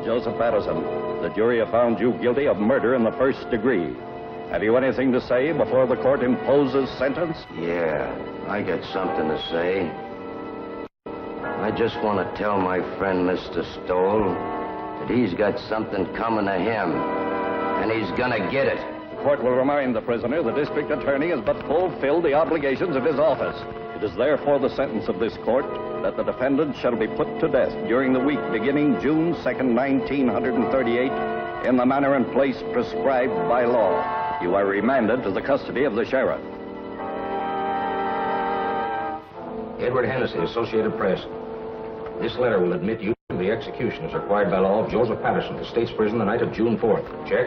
Joseph Patterson, the jury have found you guilty of murder in the first degree. Have you anything to say before the court imposes sentence? Yeah, I got something to say. I just want to tell my friend Mr. Stoll that he's got something coming to him, and he's gonna get it. The court will remind the prisoner the district attorney has but fulfilled the obligations of his office. It is therefore the sentence of this court that the defendant shall be put to death during the week beginning June 2nd, 1938, in the manner and place prescribed by law. You are remanded to the custody of the sheriff. Edward Hennessy, Associated Press. This letter will admit you to the execution as required by law of Joseph Patterson to State's Prison the night of June 4th. Check?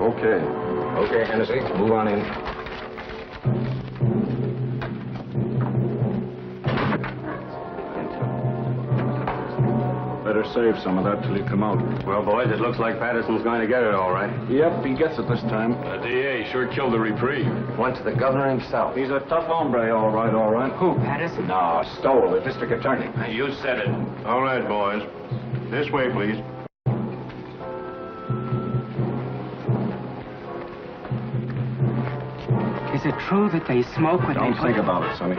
Okay. Okay, Hennessy, move on in. Better save some of that till you come out. Well, boys, it looks like Patterson's going to get it all right. Yep, he gets it this time. The DA sure killed the reprieve. Went to the governor himself. He's a tough hombre, all right, all right. Who, Patterson? No, Stoll, the district attorney. You said it. All right, boys. This way, please. Is it true that they smoke when Don't think about it, Sonny.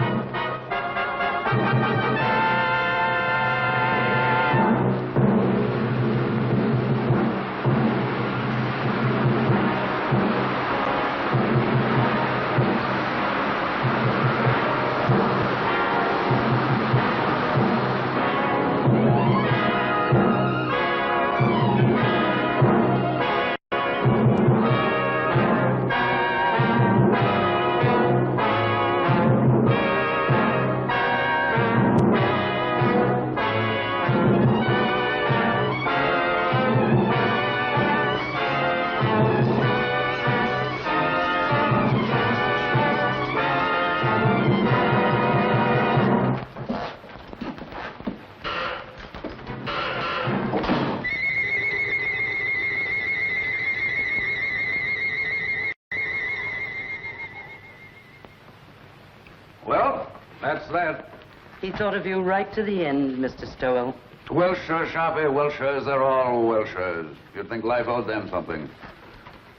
He thought of you right to the end, Mr. Stowell. Welshers, Sharpie, Welshers, they're all Welshers. You'd think life owed them something.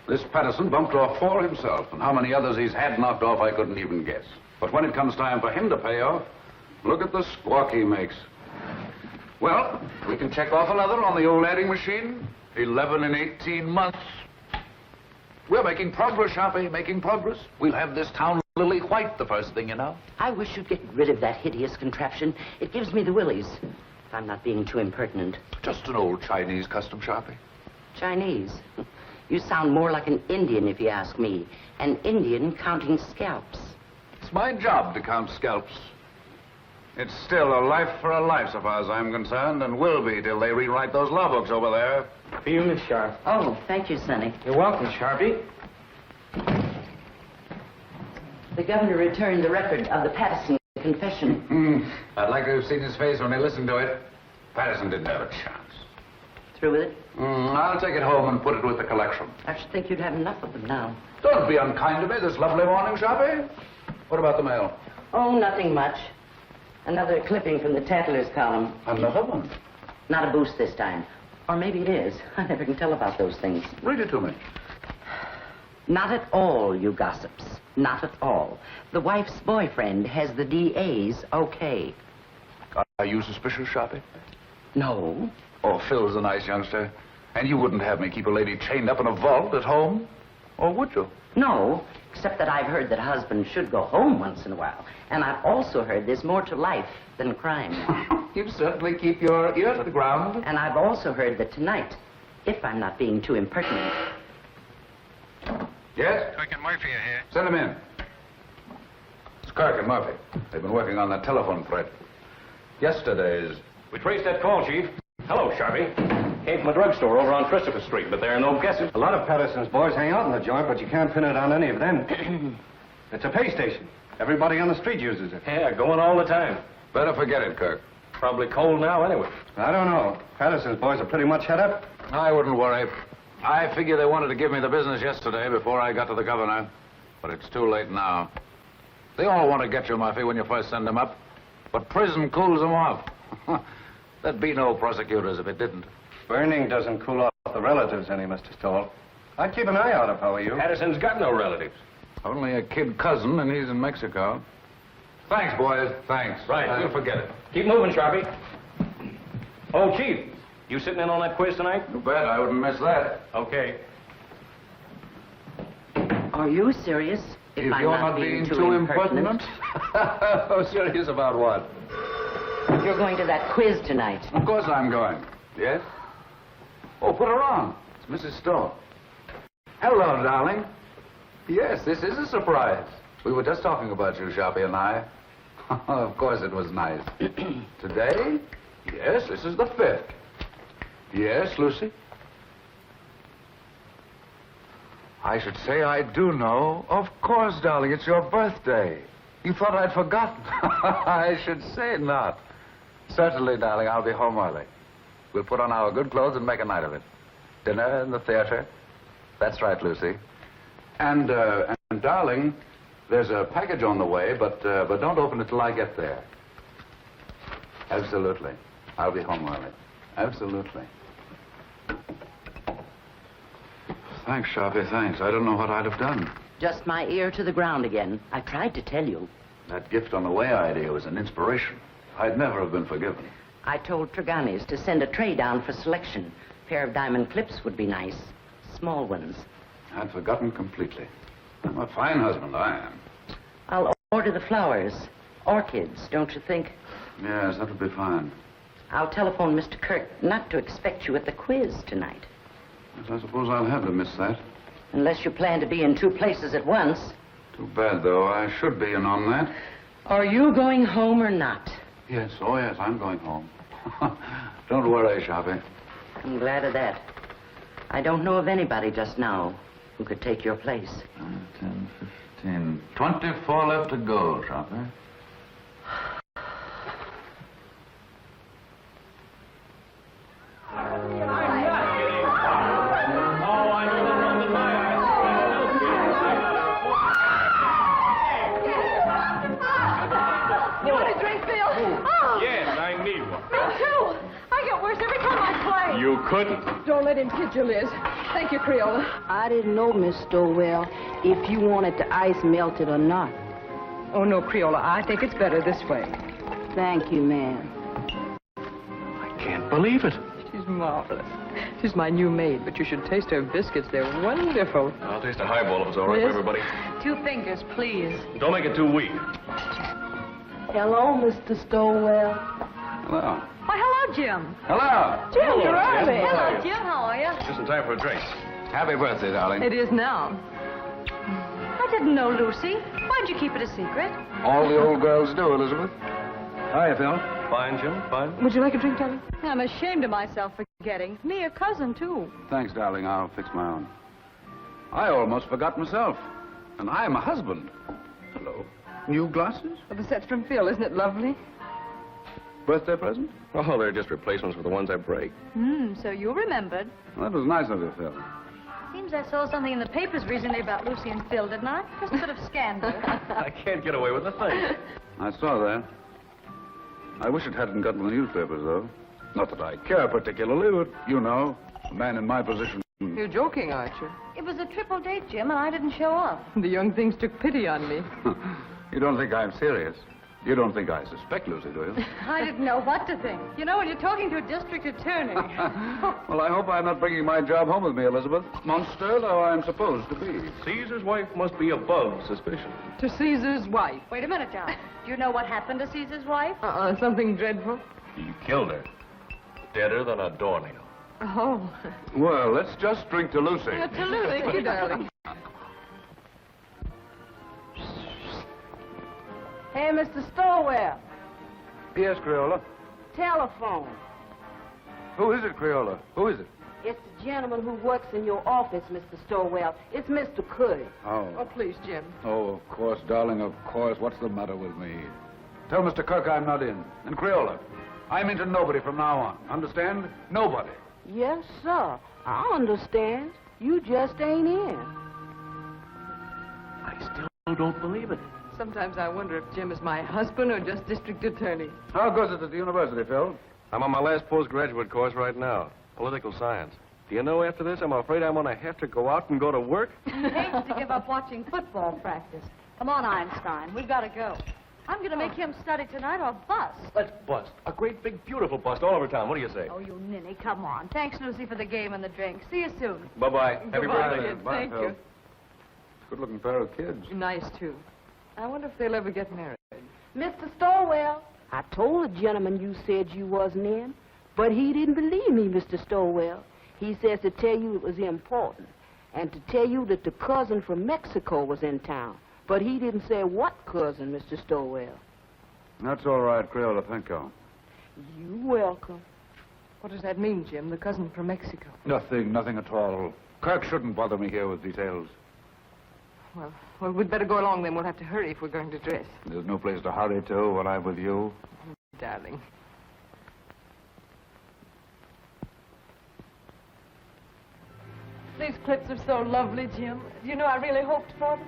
This Patterson bumped off 4 himself, and how many others he's had knocked off I couldn't even guess. But when it comes time for him to pay off, look at the squawk he makes. Well, we can check off another on the old adding machine. 11 in 18 months. We're making progress, Sharpie, making progress. We'll have this town lily white the first thing you know. I wish you'd get rid of that hideous contraption. It gives me the willies. If I'm not being too impertinent. Just an old Chinese custom, Sharpie. Chinese? You sound more like an Indian, if you ask me. An Indian counting scalps. It's my job to count scalps. It's still a life for a life, so far as I'm concerned, and will be till they rewrite those law books over there. For you, Miss Sharp. Oh, thank you, Sonny. You're welcome, Sharpie. The governor returned the record of the Patterson confession. I'd like to have seen his face when they listened to it. Patterson didn't have a chance. Through with it? I'll take it home and put it with the collection. I should think you'd have enough of them now. Don't be unkind to me this lovely morning, Sharpie. What about the mail? Oh, nothing much. Another clipping from the Tattlers column. Another one? Not a boost this time. Or maybe it is. I never can tell about those things. Read it to me. Not at all, you gossips. Not at all. The wife's boyfriend has the DA's okay. Are you suspicious, Sharpie? No. Oh, Phil's a nice youngster. And you wouldn't have me keep a lady chained up in a vault at home? Or would you? No, except that I've heard that husbands should go home once in a while. And I've also heard there's more to life than crime. You certainly keep your ear to the ground. And I've also heard that tonight, if I'm not being too impertinent... Yes? Kirk and Murphy are here. Send him in. It's Kirk and Murphy. They've been working on that telephone thread. Yesterday's... We traced that call, Chief. Hello, Sharpie. Came from a drugstore over on Christopher Street, but there are no guesses. A lot of Patterson's boys hang out in the joint, but you can't pin it on any of them. It's a pay station. Everybody on the street uses it. Yeah, going all the time. Better forget it, Kirk. Probably cold now anyway. I don't know. Patterson's boys are pretty much head up. I wouldn't worry. I figure they wanted to give me the business yesterday before I got to the governor. But it's too late now. They all want to get you, Murphy, when you first send them up. But prison cools them off. There'd be no prosecutors if it didn't. Burning doesn't cool off the relatives any, Mr. Stoll. I'd keep an eye out if I were you. Patterson's got no relatives. Only a kid cousin, and he's in Mexico. Thanks, boys. Thanks. Right. We'll forget it. Keep moving, Sharpie. Oh, Chief, you sitting in on that quiz tonight? You bet. I wouldn't miss that. Okay. Are you serious? If I'm you're not being too impertinent. Oh, serious about what? You're going to that quiz tonight. Of course I'm going. Yes? Oh, put her on. It's Mrs. Stoll. Hello, darling. Yes, this is a surprise. We were just talking about you, Sharpie and I. Of course it was nice. Today? Yes, this is the 5th. Yes, Lucy? I should say I do know. Of course, darling, it's your birthday. You thought I'd forgotten. I should say not. Certainly, darling, I'll be home early. We'll put on our good clothes and make a night of it. Dinner in the theater. That's right, Lucy. And darling, there's a package on the way, but don't open it till I get there. Absolutely. I'll be home early. Absolutely. Thanks, Sharpie, thanks. I don't know what I'd have done. Just my ear to the ground again. I tried to tell you. That gift on the way idea was an inspiration. I'd never have been forgiven. I told Treganis to send a tray down for selection. A pair of diamond clips would be nice. Small ones. I'd forgotten completely. I'm a fine husband, I am. I'll order the flowers. Orchids, don't you think? Yes, that would be fine. I'll telephone Mr. Kirk not to expect you at the quiz tonight. Yes, I suppose I'll have to miss that. Unless you plan to be in 2 places at once. Too bad, though. I should be in on that. Are you going home or not? Yes, oh yes, I'm going home. Don't worry, Sharpie. I'm glad of that. I don't know of anybody just now who could take your place. 10, 15, 24 left to go, Sharpie. You couldn't. Don't let him kid you, Liz. Thank you, Creola. I didn't know, Miss Stowell, if you wanted the ice melted or not. Oh, no, Creola. I think it's better this way. Thank you, ma'am. I can't believe it. She's marvelous. She's my new maid, but you should taste her biscuits. They're wonderful. I'll taste a highball if it's all right for everybody. 2 fingers, please. Don't make it too weak. Hello, Mr. Stowell. Hello. Why, hello, Jim. Hello. Jim, you're early. Hello, Jim. How are you? Just in time for a drink. Happy birthday, darling. It is now. I didn't know, Lucy. Why'd you keep it a secret? All the old girls do, Elizabeth. Hiya, Phil. Fine, Jim, fine. Would you like a drink, darling? I'm ashamed of myself for forgetting. Me, a cousin, too. Thanks, darling. I'll fix my own. I almost forgot myself. And I'm a husband. Hello. New glasses? Well, the set's from Phil. Isn't it lovely? Birthday present? Oh, they're just replacements for the ones I break. So you remembered. Well, that was nice of you, Phil. Seems I saw something in the papers recently about Lucy and Phil, didn't I? Just a bit of scandal. I can't get away with a thing. I saw that. I wish it hadn't gotten the newspapers, though. Not that I care particularly, but, you know, a man in my position You're joking, aren't you? It was a triple date, Jim, and I didn't show up. The young things took pity on me. You don't think I'm serious? You don't think I suspect Lucy, do you? I didn't know what to think. You know, when you're talking to a district attorney. Well, I hope I'm not bringing my job home with me, Elizabeth. Monster, though I'm supposed to be. Caesar's wife must be above suspicion. To Caesar's wife. Wait a minute, John. Do you know what happened to Caesar's wife? Something dreadful. He killed her. Deader than a doornail. Oh. Well, let's just drink to Lucy. To Lucy. Thank you, darling. Hey, Mr. Stowell. Yes, Crayola. Telephone. Who is it, Crayola? Who is it? It's the gentleman who works in your office, Mr. Stowell. It's Mr. Curry. Oh, please, Jim. Oh, of course, darling, of course. What's the matter with me? Tell Mr. Kirk I'm not in. And Crayola, I'm into nobody from now on. Understand? Nobody. Yes, sir. I understand. You just ain't in. I still don't believe it. Sometimes I wonder if Jim is my husband or just district attorney. How goes it at the university, Phil? I'm on my last postgraduate course right now. Political science. Do you know, after this, I'm afraid I'm going to have to go out and go to work? He hates to give up watching football practice. Come on, Einstein. We've got to go. I'm going to make him study tonight or bust. Let's bust. A great, big, beautiful bust all over town. What do you say? Oh, you ninny, come on. Thanks, Lucy, for the game and the drink. See you soon. Bye-bye. Happy Goodbye, birthday. kid. Thank you. Good-looking pair of kids. Nice, too. I wonder if they'll ever get married. Mr. Stowell, I told the gentleman you said you wasn't in, but he didn't believe me, Mr. Stowell. He says to tell you it was important, and to tell you that the cousin from Mexico was in town. But he didn't say what cousin, Mr. Stowell. That's all right, Crayola. Thank you. You're welcome. What does that mean, Jim? The cousin from Mexico? Nothing at all. Kirk shouldn't bother me here with details. Well, we'd better go along then. We'll have to hurry if we're going to dress. There's no place to hurry to when I'm with you. Darling. These clips are so lovely, Jim. You know, I really hoped for them.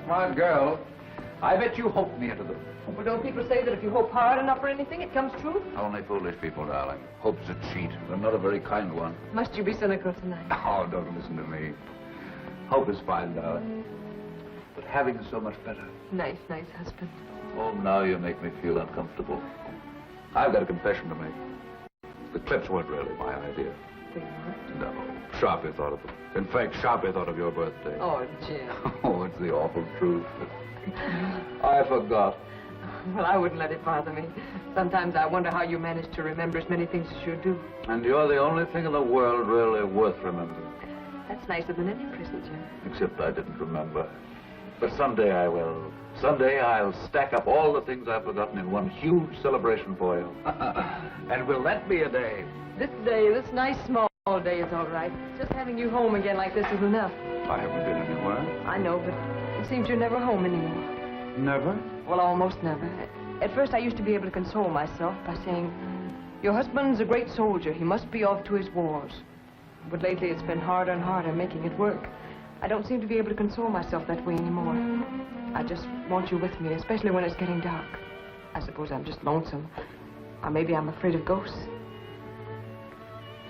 Smart girl. I bet you hoped me into them. Well, don't people say that if you hope hard enough for anything, it comes true? Only foolish people, darling. Hope's a cheat, and not a very kind one. Must you be cynical tonight? Oh, don't listen to me. Hope is fine, darling. But having is so much better. Nice husband. Oh, now you make me feel uncomfortable. I've got a confession to make. The clips weren't really my idea. They weren't? No. Sharpie thought of them. In fact, Sharpie thought of your birthday. Oh, Jim. Oh, it's the awful truth. I forgot. Well, I wouldn't let it bother me. Sometimes I wonder how you manage to remember as many things as you do. And you're the only thing in the world really worth remembering. That's nicer than any present, Jim. Except I didn't remember. But someday I will. Someday I'll stack up all the things I've forgotten in one huge celebration for you. And will that be a day? This day, this nice small day is all right. Just having you home again like this is enough. I haven't been anywhere. I know, but it seems you're never home anymore. Never? Well, almost never. At first, I used to be able to console myself by saying, your husband's a great soldier. He must be off to his wars. But lately, it's been harder and harder making it work. I don't seem to be able to console myself that way anymore. I just want you with me, especially when it's getting dark. I suppose I'm just lonesome. Or maybe I'm afraid of ghosts.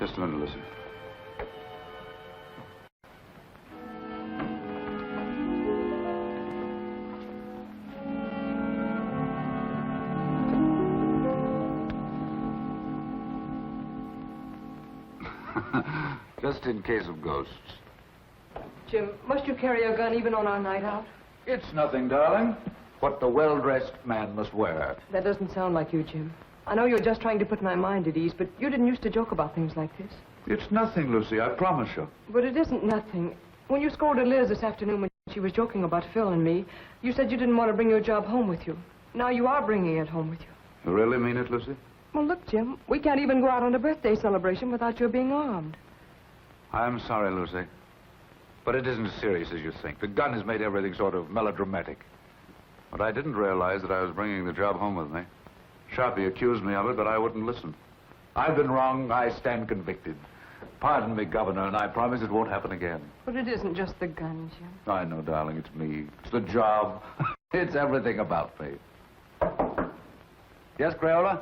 Just a minute, listen. Just in case of ghosts. Jim, must you carry a gun even on our night out? It's nothing, darling. What the well-dressed man must wear. That doesn't sound like you, Jim. I know you're just trying to put my mind at ease, but you didn't used to joke about things like this. It's nothing, Lucy, I promise you. But it isn't nothing. When you scolded Liz this afternoon when she was joking about Phil and me, you said you didn't want to bring your job home with you. Now you are bringing it home with you. You really mean it, Lucy? Well, look, Jim, we can't even go out on a birthday celebration without your being armed. I'm sorry, Lucy. But it isn't as serious as you think. The gun has made everything sort of melodramatic. But I didn't realize that I was bringing the job home with me. Sharpie accused me of it, but I wouldn't listen. I've been wrong. I stand convicted. Pardon me, Governor, and I promise it won't happen again. But it isn't just the gun, Jim. I know, darling, it's me. It's the job. It's everything about me. Yes, Crayola?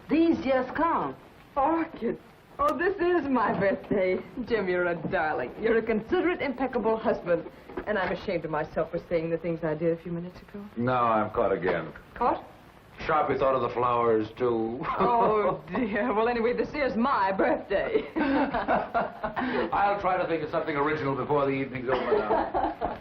These just come. Orchid. Oh, this is my birthday. Jim, you're a darling. You're a considerate, impeccable husband. And I'm ashamed of myself for saying the things I did a few minutes ago. No, I'm caught again. Caught? Sharpie thought of the flowers, too. Oh, dear. Well, anyway, this is my birthday. I'll try to think of something original before the evening's over now.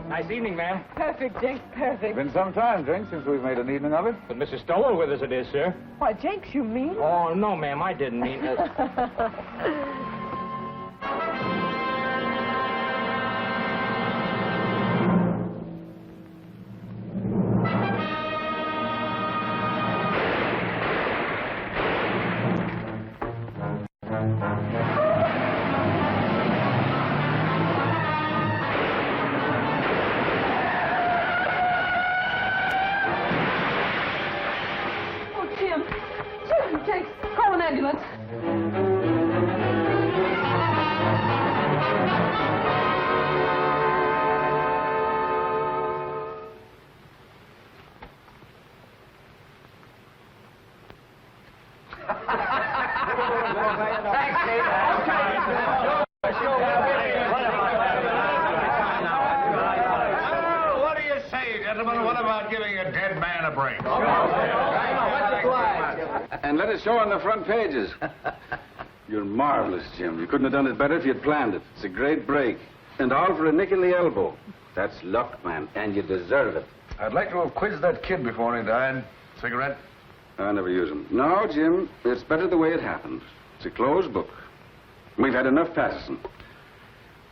Nice evening, ma'am. Perfect, Jenks, perfect. Been some time, Drink, since we've made an evening of it. But Mrs. Stowell with us it is, sir. Why, Jenks, you mean? Oh, no, ma'am, I didn't mean it. Jenks, call an ambulance. What do you say, gentlemen? What about giving a dead man a break? And let it show on the front pages. You're marvelous, Jim. You couldn't have done it better if you'd planned it. It's a great break. And all for a nick in the elbow. That's luck, man, and you deserve it. I'd like to have quizzed that kid before he died. Cigarette? I never use them. No, Jim, it's better the way it happened. It's a closed book. We've had enough Patterson.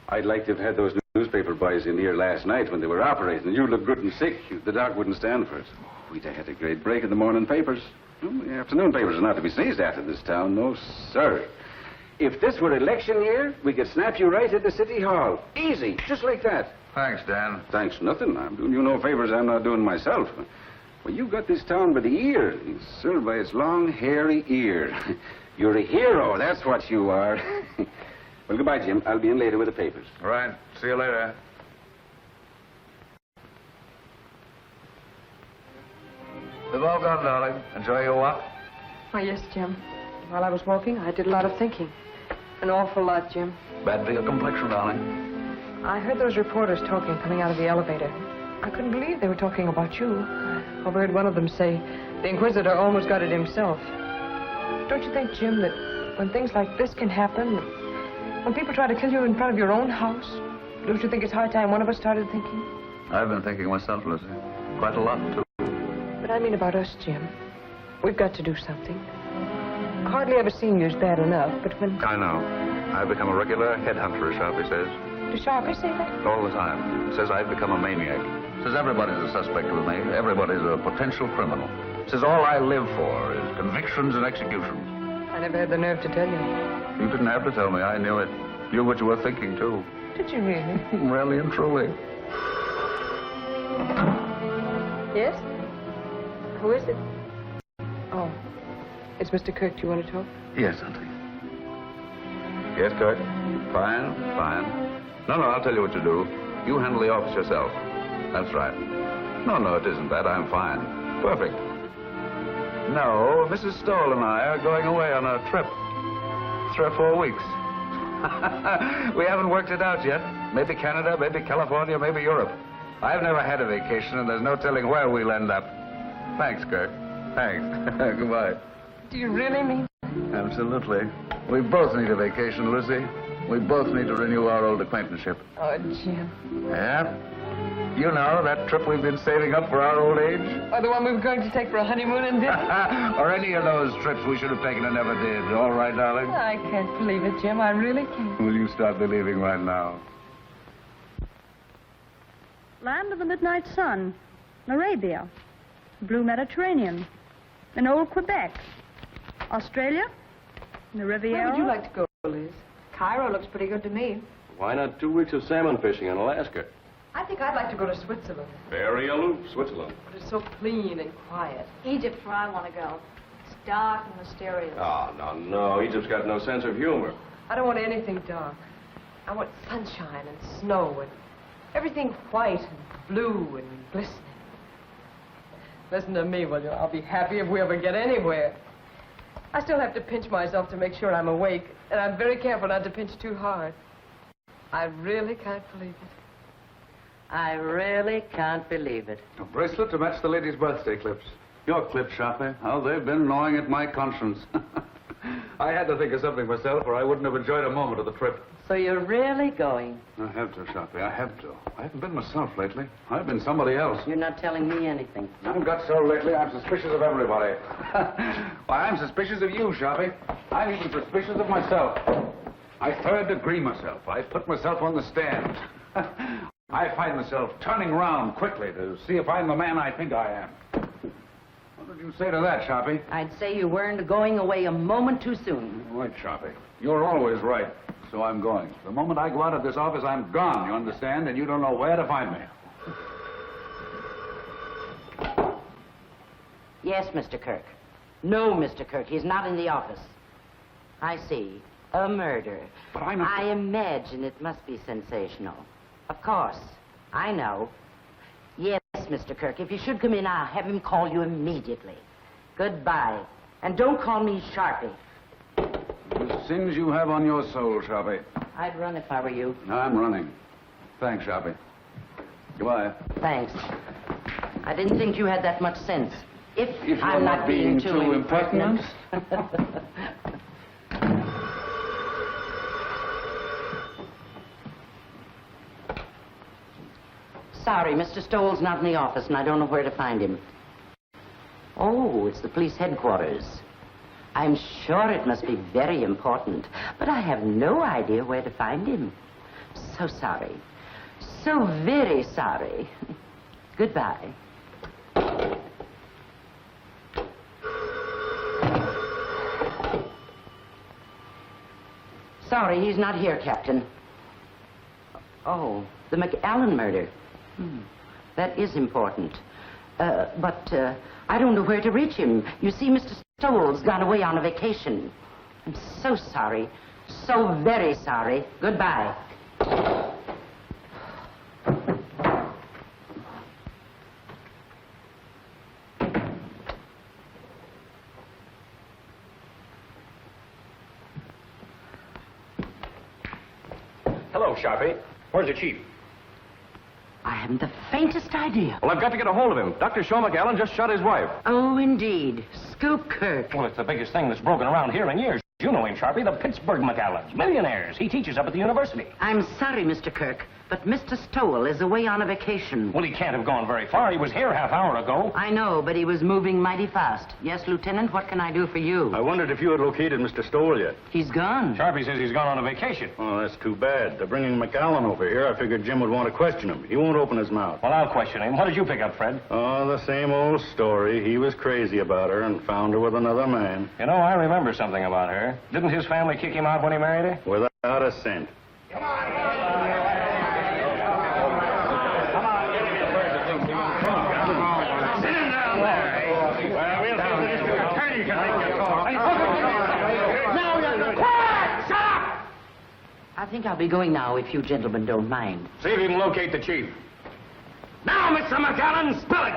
I'd like to have had those newspaper boys in here last night when they were operating. You look good and sick. The doc wouldn't stand for it. Oh, we'd have had a great break in the morning papers. The afternoon papers are not to be sneezed at in this town. No, sir. If this were election year, we could snap you right into City Hall. Easy, just like that. Thanks, Dan. Thanks nothing. I'm doing you no favors I'm not doing myself. Well, you've got this town by the ear. You serve by its long, hairy ear. You're a hero, that's what you are. Well, goodbye, Jim. I'll be in later with the papers. All right. See you later. They've all gone, darling. Enjoy your walk. Oh, yes, Jim. While I was walking, I did a lot of thinking. An awful lot, Jim. Bad for your complexion, darling. I heard those reporters talking coming out of the elevator. I couldn't believe they were talking about you. I overheard one of them say, the Inquisitor almost got it himself. Don't you think, Jim, that when things like this can happen, when people try to kill you in front of your own house, don't you think it's high time one of us started thinking? I've been thinking myself, Lucy. Quite a lot, too. But I mean about us, Jim. We've got to do something. Hardly ever seeing you is bad enough, but when... I know. I've become a regular headhunter, Sharpie says. Does Sharpie say that? All the time. Says I've become a maniac. Says everybody's a suspect with me. Everybody's a potential criminal. Says all I live for is convictions and executions. I never had the nerve to tell you. You didn't have to tell me. I knew it. Knew what you were thinking, too. Did you really? Really and truly. Yes? Who is it? Oh, it's Mr. Kirk. Do you want to talk? Yes, Auntie. Yes, Kirk? Fine, fine. No, I'll tell you what to do. You handle the office yourself. That's right. No, it isn't that. I'm fine. Perfect. No, Mrs. Stoll and I are going away on a trip. 3 or 4 weeks. We haven't worked it out yet. Maybe Canada, maybe California, maybe Europe. I've never had a vacation, and there's no telling where we'll end up. Thanks, Kirk. Thanks. Goodbye. Do you really mean? Absolutely. We both need a vacation, Lucy. We both need to renew our old acquaintanceship. Oh, Jim. Yeah? You know, that trip we've been saving up for our old age? Or the one we were going to take for a honeymoon and didn't? Or any of those trips we should have taken and never did. All right, darling? I can't believe it, Jim. I really can't. Will you start believing right now? Land of the midnight sun, Arabia, blue Mediterranean, in old Quebec, Australia, the Riviera. Where would you like to go, Liz? Cairo looks pretty good to me. Why not 2 weeks of salmon fishing in Alaska? I think I'd like to go to Switzerland. Very aloof, Switzerland. But it's so clean and quiet. Egypt, where I want to go. It's dark and mysterious. Oh, no. Egypt's got no sense of humor. I don't want anything dark. I want sunshine and snow and everything white and blue and glistening. Listen to me, will you? I'll be happy if we ever get anywhere. I still have to pinch myself to make sure I'm awake, and I'm very careful not to pinch too hard. I really can't believe it. I really can't believe it. A bracelet to match the lady's birthday clips. Your clips, Sharpie. How they've been gnawing at my conscience. I had to think of something myself, or I wouldn't have enjoyed a moment of the trip. So you're really going? I have to, Sharpie. I have to. I haven't been myself lately. I've been somebody else. You're not telling me anything. I've got so lately, I'm suspicious of everybody. Why, I'm suspicious of you, Sharpie. I'm even suspicious of myself. I third degree myself. I put myself on the stand. I find myself turning around quickly to see if I'm the man I think I am. What would you say to that, Sharpie? I'd say you weren't going away a moment too soon. Right, Sharpie. You're always right. So I'm going. The moment I go out of this office, I'm gone, you understand? And you don't know where to find me. Yes, Mr. Kirk. No, Mr. Kirk, he's not in the office. I see. A murder. But I'm not... I imagine it must be sensational. Of course. I know. Yes, Mr. Kirk, if you should come in, I'll have him call you immediately. Goodbye. And don't call me Sharpie. The sins you have on your soul, Sharpie. I'd run if I were you. I'm running. Thanks, Sharpie. Goodbye. Thanks. I didn't think you had that much sense. If you're I'm not being too impertinent. Sorry, Mr. Stoll's not in the office, and I don't know where to find him. Oh, it's the police headquarters. I'm sure it must be very important, but I have no idea where to find him. So sorry. So very sorry. Goodbye. Sorry, he's not here, Captain. Oh, the McAllen murder. That is important. But I don't know where to reach him. You see, Mr. Stoll's gone away on a vacation. I'm so sorry. So very sorry. Goodbye. Hello, Sharpie. Where's the chief? I haven't the faintest idea. Well, I've got to get a hold of him. Dr. Shaw McAllen just shot his wife. Oh, indeed. Scoop Kirk. Well, it's the biggest thing that's broken around here in years. You know him, Sharpie, the Pittsburgh McAllens. Millionaires. He teaches up at the university. I'm sorry, Mr. Kirk, but Mr. Stowell is away on a vacation. Well, he can't have gone very far. He was here half hour ago. I know, but he was moving mighty fast. Yes, Lieutenant, what can I do for you? I wondered if you had located Mr. Stowell yet. He's gone. Sharpie says he's gone on a vacation. Oh, that's too bad. They're bringing McAllen over here. I figured Jim would want to question him. He won't open his mouth. Well, I'll question him. What did you pick up, Fred? Oh, the same old story. He was crazy about her and found her with another man. You know, I remember something about her. Didn't his family kick him out when he married her? Without a cent. Come on. Sit him down there. Well, we'll have the district attorney can make your call. Now you're quiet! Shut up! I think I'll be going now, if you gentlemen don't mind. See if you can locate the chief. Now, Mr. McAllen, spill it!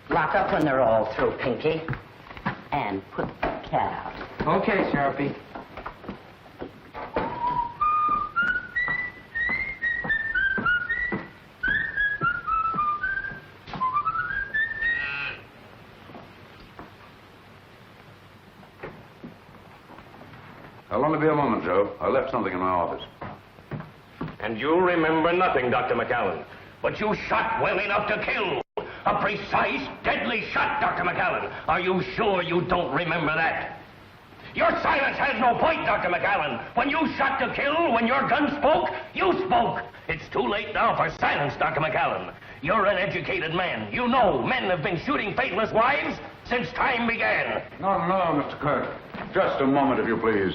Lock up when they're all through, Pinky. And put the cat out. Okay, Sharpie. I'll only be a moment, Joe. I left something in my office. And you remember nothing, Dr. McAllen. But you shot well enough to kill. A precise, deadly shot, Dr. McAllen. Are you sure you don't remember that? Your silence has no point, Dr. McAllen. When you shot to kill, when your gun spoke, you spoke. It's too late now for silence, Dr. McAllen. You're an educated man. You know men have been shooting faithless wives since time began. No, Mr. Kirk. Just a moment, if you please.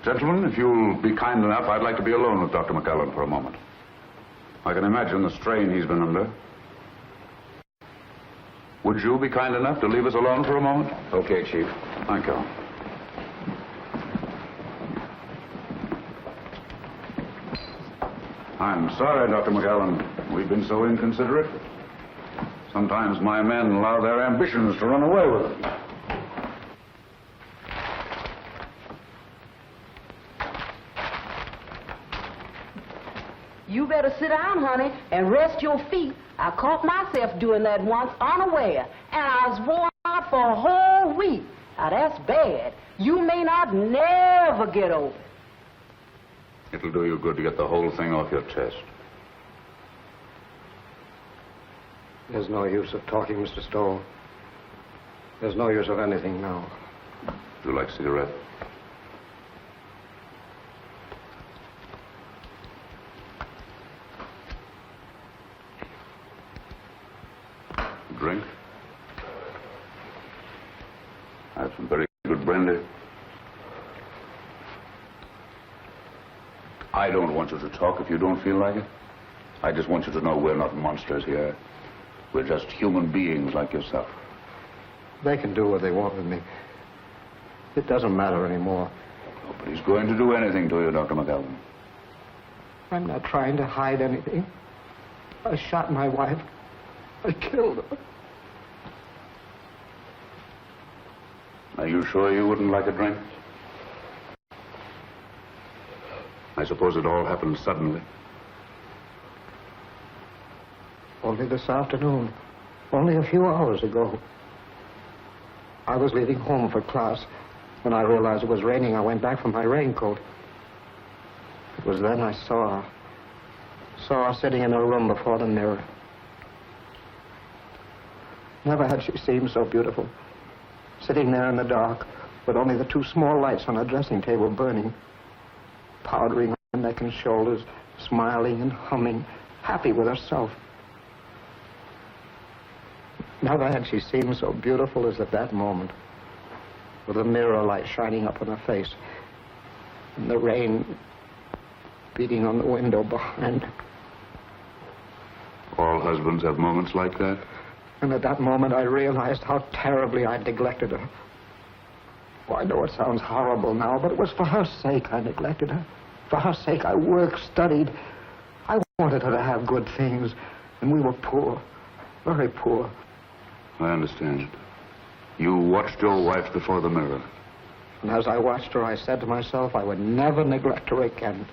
Gentlemen, if you'll be kind enough, I'd like to be alone with Dr. McClean for a moment. I can imagine the strain he's been under. Would you be kind enough to leave us alone for a moment? Okay, Chief. Thank you. I'm sorry, Dr. McClean. We've been so inconsiderate. Sometimes my men allow their ambitions to run away with them. You better sit down, honey, and rest your feet. I caught myself doing that once unaware, and I was worn out for a whole week. Now, that's bad. You may not never get over it. It'll do you good to get the whole thing off your chest. There's no use of talking, Mr. Stoll. There's no use of anything now. Would you like a cigarette? Drink? I have some very good brandy. I don't want you to talk if you don't feel like it. I just want you to know we're not monsters here. We're just human beings like yourself. They can do what they want with me. It doesn't matter anymore. Nobody's going to do anything to you, Dr. McClean. I'm not trying to hide anything. I shot my wife. I killed her. Are you sure you wouldn't like a drink? I suppose it all happened suddenly. Only this afternoon. Only a few hours ago. I was leaving home for class. When I realized it was raining, I went back for my raincoat. It was then I saw her sitting in her room before the mirror. Never had she seemed so beautiful. Sitting there in the dark, with only the two small lights on her dressing table burning, powdering her neck and shoulders, smiling and humming, happy with herself. Never had she seemed so beautiful as at that moment, with the mirror light shining up on her face, and the rain beating on the window behind her. All husbands have moments like that. And at that moment, I realized how terribly I'd neglected her. Oh, I know it sounds horrible now, but it was for her sake I neglected her. For her sake, I worked, studied. I wanted her to have good things, and we were poor, very poor. I understand. You watched your wife before the mirror. And as I watched her, I said to myself I would never neglect her again.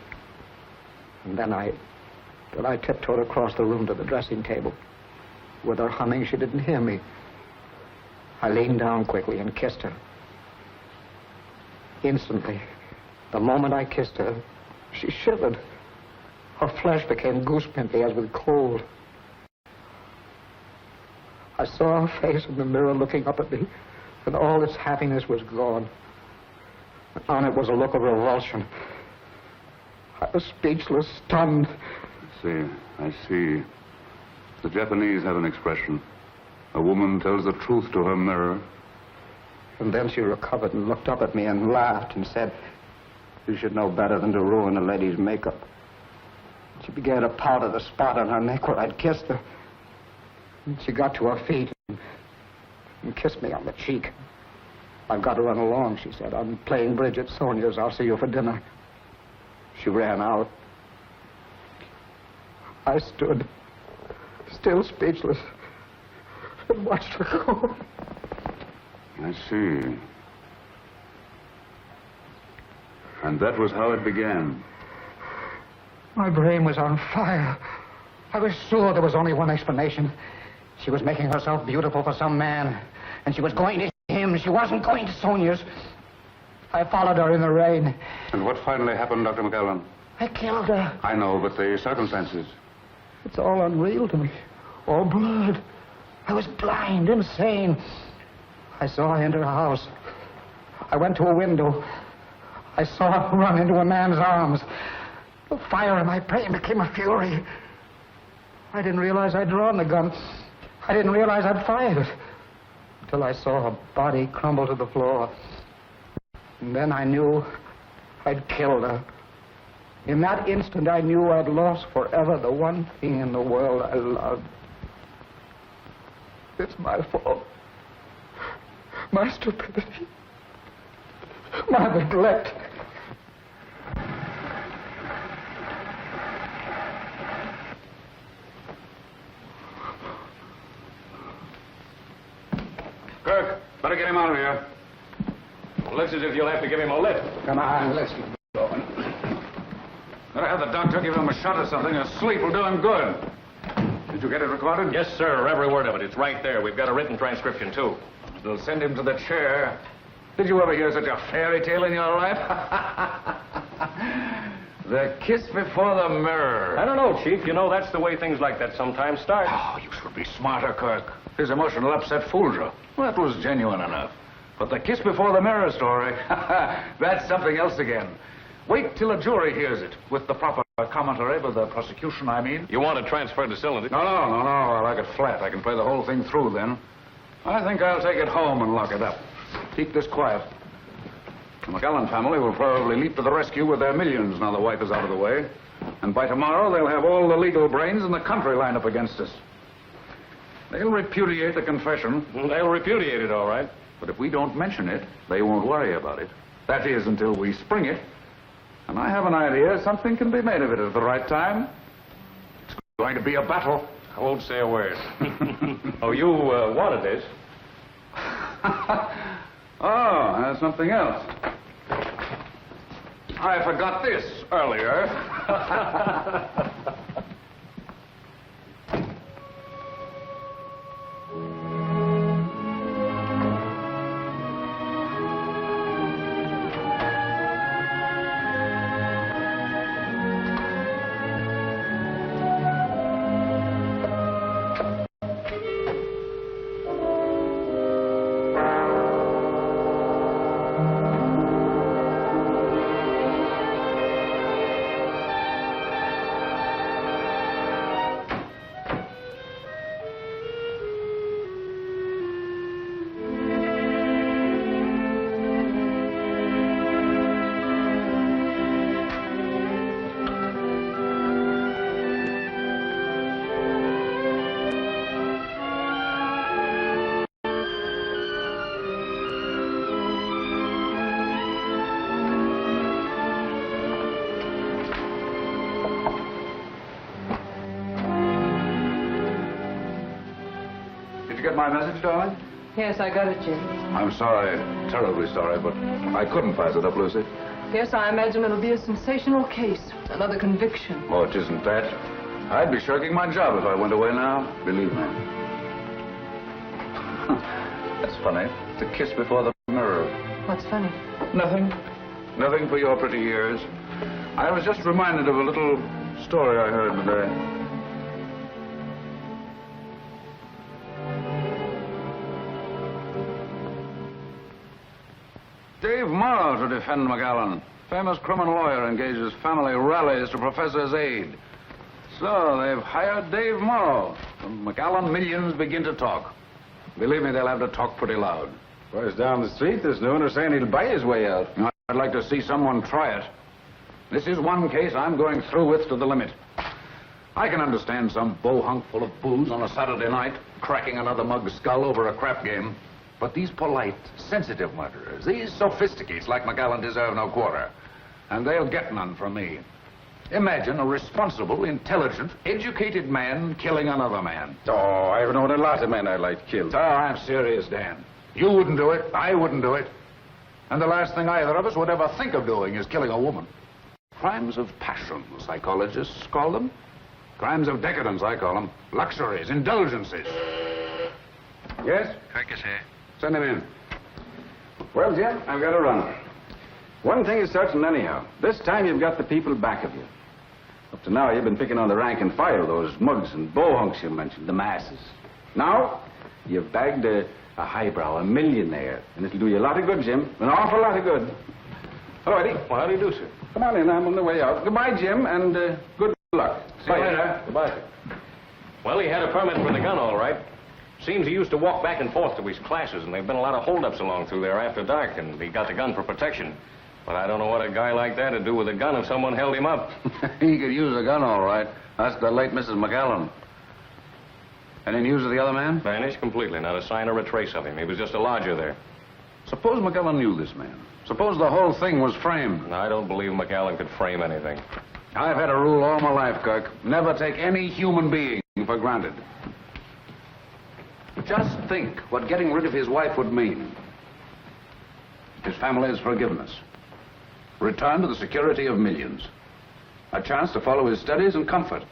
And then I tiptoed across the room to the dressing table. With her humming, she didn't hear me. I leaned down quickly and kissed her. Instantly, the moment I kissed her, she shivered. Her flesh became goose-pimply as with cold. I saw her face in the mirror looking up at me, and all its happiness was gone. On it was a look of revulsion. I was speechless, stunned. I see. The Japanese have an expression. A woman tells the truth to her mirror. And then she recovered and looked up at me and laughed and said, "You should know better than to ruin a lady's makeup." She began to powder the spot on her neck where I'd kissed her. And she got to her feet and kissed me on the cheek. "I've got to run along," she said. "I'm playing bridge at Sonia's. I'll see you for dinner." She ran out. I stood, still speechless, and watched her go. I see. And that was how it began. My brain was on fire. I was sure there was only one explanation. She was making herself beautiful for some man, and she was going to him. She wasn't going to Sonia's. I followed her in the rain. And what finally happened, Dr. McClean? I killed her. I know, but the circumstances. It's all unreal to me. All blurred. I was blind, insane. I saw her enter her house. I went to a window. I saw her run into a man's arms. The fire in my brain became a fury. I didn't realize I'd drawn the gun. I didn't realize I'd fired it. Until I saw her body crumble to the floor. And then I knew I'd killed her. In that instant, I knew I'd lost forever the one thing in the world I loved. It's my fault. My stupidity. My neglect. Kirk, better get him out of here. Looks as if you'll have to give him a lift. Come on, let's get going. Better have the doctor give him a shot or something. A sleep will do him good. Did you get it recorded? Yes, sir. Every word of it. It's right there. We've got a written transcription, too. They'll send him to the chair. Did you ever hear such a fairy tale in your life? The kiss before the mirror. I don't know, Chief. You know, that's the way things like that sometimes start. Oh, you should be smarter, Kirk. His emotional upset fooled you. Well, that was genuine enough. But the kiss before the mirror story, that's something else again. Wait till a jury hears it, with the proper commentary for the prosecution, I mean. You want to transfer the cylinder? No. I like it flat. I can play the whole thing through then. I think I'll take it home and lock it up. Keep this quiet. The McClean family will probably leap to the rescue with their millions now the wife is out of the way. And by tomorrow, they'll have all the legal brains in the country lined up against us. They'll repudiate the confession. They'll repudiate it, all right. But if we don't mention it, they won't worry about it. That is, until we spring it. And I have an idea something can be made of it at the right time. It's going to be a battle. I won't say a word. Oh, you wanted this. Oh, that's something else. I forgot this earlier. Get my message, darling? Yes, I got it, Jim. I'm sorry, terribly sorry, but I couldn't pass it up, Lucy. Yes, I imagine it'll be a sensational case. Another conviction. Oh, it isn't that. I'd be shirking my job if I went away now, believe me. That's funny. It's a kiss before the mirror. What's funny? Nothing. Nothing for your pretty ears. I was just reminded of a little story I heard today. Dave Morrow to defend McClean. Famous criminal lawyer engages family rallies to professor's aid. So they've hired Dave Morrow. The McClean millions begin to talk. Believe me, they'll have to talk pretty loud. Boys down the street this noon are saying he'll buy his way out. I'd like to see someone try it. This is one case I'm going through with to the limit. I can understand some bohunk full of booze on a Saturday night cracking another mug's skull over a crap game. But these polite, sensitive murderers, these sophisticates like McClean deserve no quarter. And they'll get none from me. Imagine a responsible, intelligent, educated man killing another man. Oh, I've known a lot of men I'd like killed. Oh, I'm serious, Dan. You wouldn't do it. I wouldn't do it. And the last thing either of us would ever think of doing is killing a woman. Crimes of passion, psychologists call them. Crimes of decadence, I call them. Luxuries, indulgences. Yes? Kirk is here. Send him in. Well, Jim, I've got to run. One thing is certain anyhow. This time you've got the people back of you. Up to now, you've been picking on the rank and file, those mugs and bohunks you mentioned, the masses. Now, you've bagged a highbrow, a millionaire, and it'll do you a lot of good, Jim. An awful lot of good. All righty. Well, how do you do, sir? Come on in. I'm on the way out. Goodbye, Jim, and good luck. See you later. Goodbye, sir. Well, he had a permit for the gun, all right. Seems he used to walk back and forth to his classes, and there've been a lot of holdups along through there after dark, and he got the gun for protection. But I don't know what a guy like that would do with a gun if someone held him up. He could use a gun, all right. That's the late Mrs. McClean. Any news of the other man? Vanished completely. Not a sign or a trace of him. He was just a lodger there. Suppose McClean knew this man. Suppose the whole thing was framed. I don't believe McClean could frame anything. I've had a rule all my life, Kirk. Never take any human being for granted. Just think what getting rid of his wife would mean. His family's forgiveness. Return to the security of millions. A chance to follow his studies and comfort.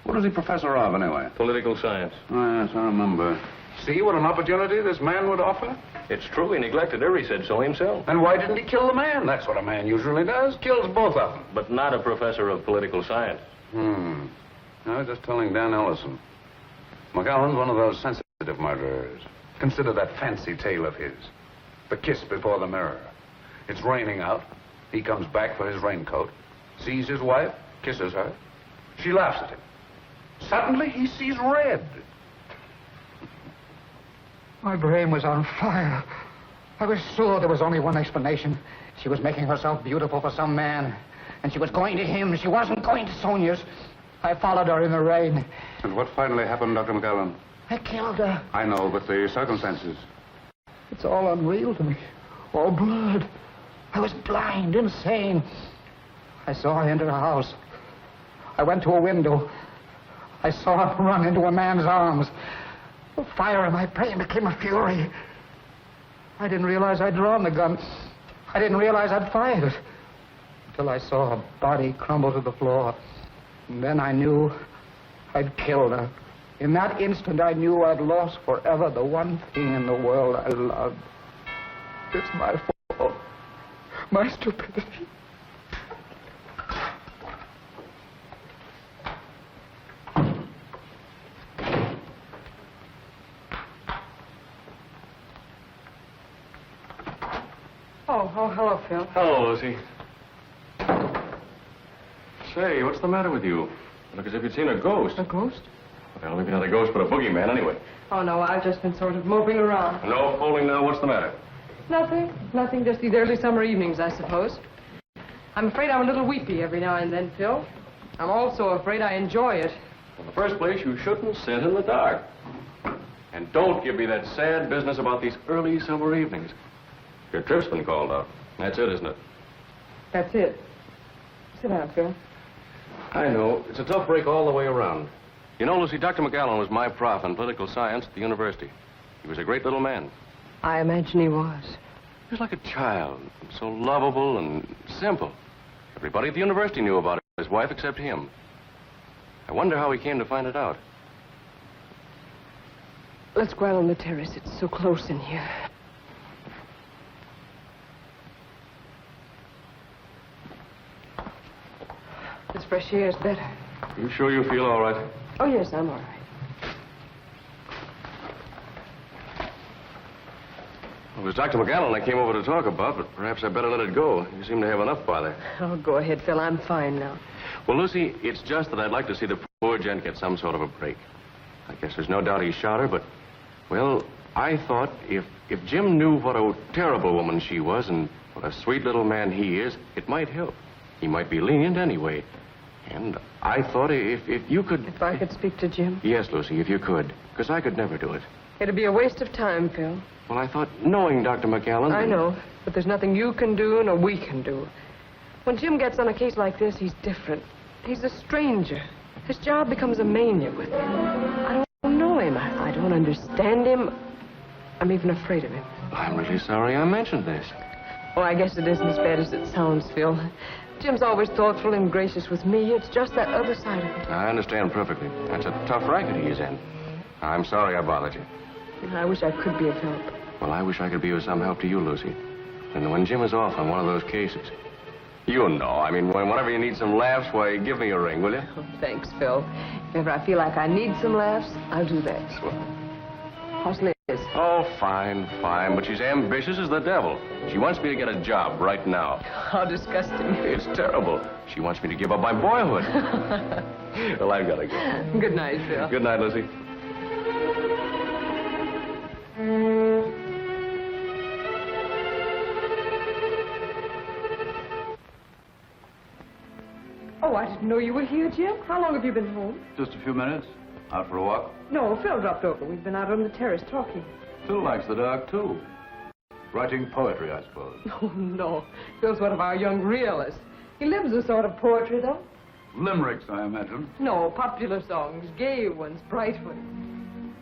What is he professor of, anyway? Political science. Oh, yes, I remember. See what an opportunity this man would offer? It's true. He neglected her. He said so himself. And why didn't he kill the man? That's what a man usually does. Kills both of them. But not a professor of political science. I was just telling Dan Ellison. McClellan's one of those sensitive murderers. Consider that fancy tale of his. The kiss before the mirror. It's raining out. He comes back for his raincoat. Sees his wife. Kisses her. She laughs at him. Suddenly, he sees red. My brain was on fire. I was sure there was only one explanation. She was making herself beautiful for some man. And she was going to him. She wasn't going to Sonia's. I followed her in the rain. And what finally happened, Dr. McClellan? I killed her. I know, but the circumstances. It's all unreal to me. All blurred. I was blind, insane. I saw her enter a house. I went to a window. I saw her run into a man's arms. The fire in my brain became a fury. I didn't realize I'd drawn the gun. I didn't realize I'd fired it. Until I saw her body crumble to the floor. And then I knew I'd killed her. In that instant, I knew I'd lost forever the one thing in the world I loved. It's my fault. My stupidity. Oh, hello, Phil. Hello, Lucy. Say, what's the matter with you? You look as if you'd seen a ghost. A ghost? Well, maybe not a ghost, but a boogeyman anyway. Oh, no, I've just been sort of moping around. No fooling now. What's the matter? Nothing. Nothing, just these early summer evenings, I suppose. I'm afraid I'm a little weepy every now and then, Phil. I'm also afraid I enjoy it. In the first place, you shouldn't sit in the dark. And don't give me that sad business about these early summer evenings. Your trip's been called off. That's it, isn't it? That's it. Sit down, Phil. I know. It's a tough break all the way around. You know, Lucy, Dr. McClellan was my prof in political science at the university. He was a great little man. I imagine he was. He was like a child, so lovable and simple. Everybody at the university knew about his wife except him. I wonder how he came to find it out. Let's go out on the terrace. It's so close in here. This fresh air is better. You sure you feel all right? Oh, yes, I'm all right. Well, it was Dr. McClellan I came over to talk about, but perhaps I better let it go. You seem to have enough bother. Oh, go ahead, Phil. I'm fine now. Well, Lucy, it's just that I'd like to see the poor gent get some sort of a break. I guess there's no doubt he shot her, but, well, I thought if Jim knew what a terrible woman she was and what a sweet little man he is, it might help. He might be lenient anyway. And I thought if you could... If I could speak to Jim? Yes, Lucy, if you could. Because I could never do it. It'd be a waste of time, Phil. Well, I thought, knowing Dr. McClellan... I know, but there's nothing you can do nor we can do. When Jim gets on a case like this, he's different. He's a stranger. His job becomes a mania with him. I don't know him. I don't understand him. I'm even afraid of him. I'm really sorry I mentioned this. Oh, I guess it isn't as bad as it sounds, Phil. Jim's always thoughtful and gracious with me. It's just that other side of it. I understand perfectly. That's a tough racket he's in. I'm sorry I bothered you. I wish I could be of help. Well, I wish I could be of some help to you, Lucy. And when Jim is off on one of those cases, you know, I mean, whenever you need some laughs, why, give me a ring, will you? Oh, thanks, Phil. If ever I feel like I need some laughs, I'll do that. Swell. How's Liz? Oh, fine, fine. But she's ambitious as the devil. She wants me to get a job right now. How disgusting. It's terrible. She wants me to give up my boyhood. Well, I've got to go. Good night, Phil. Good night, Lucy. Oh, I didn't know you were here, Jim. How long have you been home? Just a few minutes. Out for a walk? No, Phil dropped over. We've been out on the terrace talking. Phil likes the dark, too. Writing poetry, I suppose. Oh, no. Phil's one of our young realists. He lives a sort of poetry, though. Limericks, I imagine. No, popular songs. Gay ones, bright ones.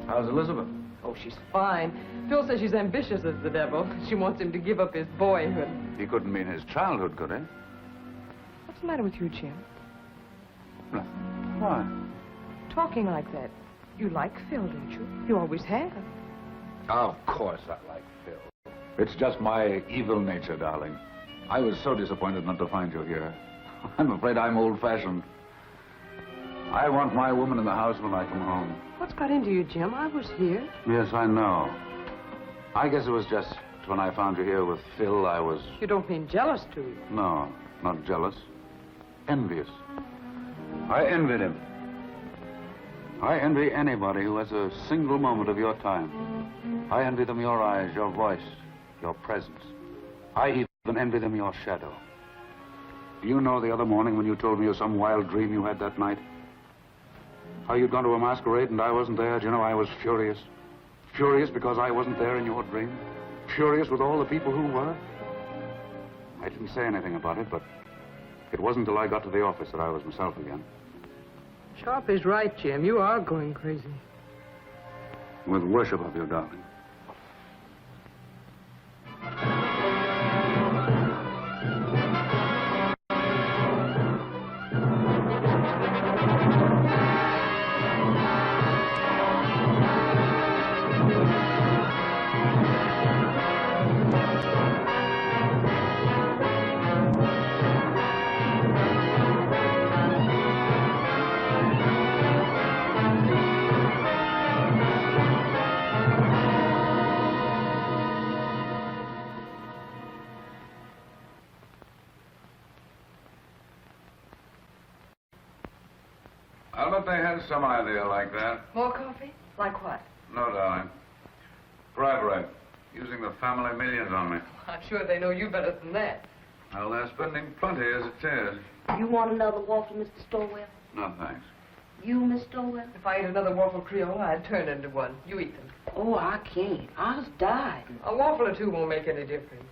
How's Elizabeth? Oh, she's fine. Phil says she's ambitious as the devil. She wants him to give up his boyhood. He couldn't mean his childhood, could he? What's the matter with you, Jim? Nothing. Why? Talking like that. You like Phil, don't you? You always have. Of course I like Phil. It's just my evil nature, darling. I was so disappointed not to find you here. I'm afraid I'm old-fashioned. I want my woman in the house when I come home. What's got into you, Jim? I was here. Yes, I know. I guess it was just when I found you here with Phil, I was... You don't mean jealous, do you? No, not jealous. Envious. I envied him. I envy anybody who has a single moment of your time. I envy them your eyes, your voice, your presence. I even envy them your shadow. Do you know the other morning when you told me of some wild dream you had that night? How you'd gone to a masquerade and I wasn't there? Do you know, I was furious. Furious because I wasn't there in your dream. Furious with all the people who were. I didn't say anything about it, but it wasn't till I got to the office that I was myself again. Sharp is right, Jim. You are going crazy. With worship of you, darling. I'll bet they had some idea like that. More coffee? Like what? No, darling. Bribery. Using the family millions on me. I'm sure they know you better than that. Well, they're spending plenty as it is. You want another waffle, Mr. Stowell? No, thanks. You, Miss Stowell? If I ate another waffle Creole, I'd turn into one. You eat them. Oh, I can't. I was dying. A waffle or two won't make any difference.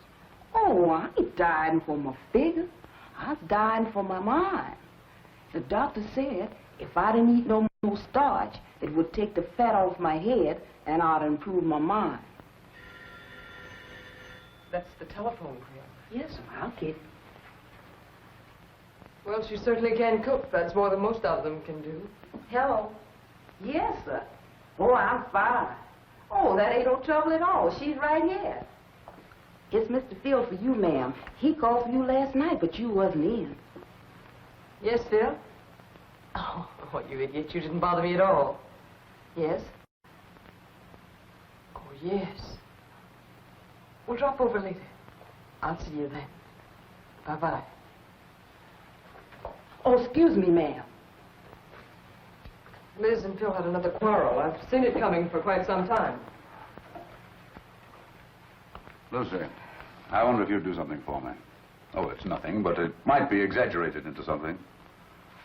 Oh, I ain't dying for my figure. I was dying for my mind. The doctor said if I didn't eat no more starch, it would take the fat off my head and I'd improve my mind. That's the telephone, Creole. Yes, I'll get it. Well, she certainly can cook. That's more than most of them can do. Hello. Yes, sir. Oh, I'm fine. Oh, that ain't no trouble at all. She's right here. It's Mr. Phil for you, ma'am. He called for you last night, but you wasn't in. Yes, Phil? Oh, you idiot. You didn't bother me at all. Yes? Oh, yes. We'll drop over later. I'll see you then. Bye-bye. Oh, excuse me, ma'am. Liz and Phil had another quarrel. I've seen it coming for quite some time. Lucy, I wonder if you'd do something for me. Oh, it's nothing, but it might be exaggerated into something.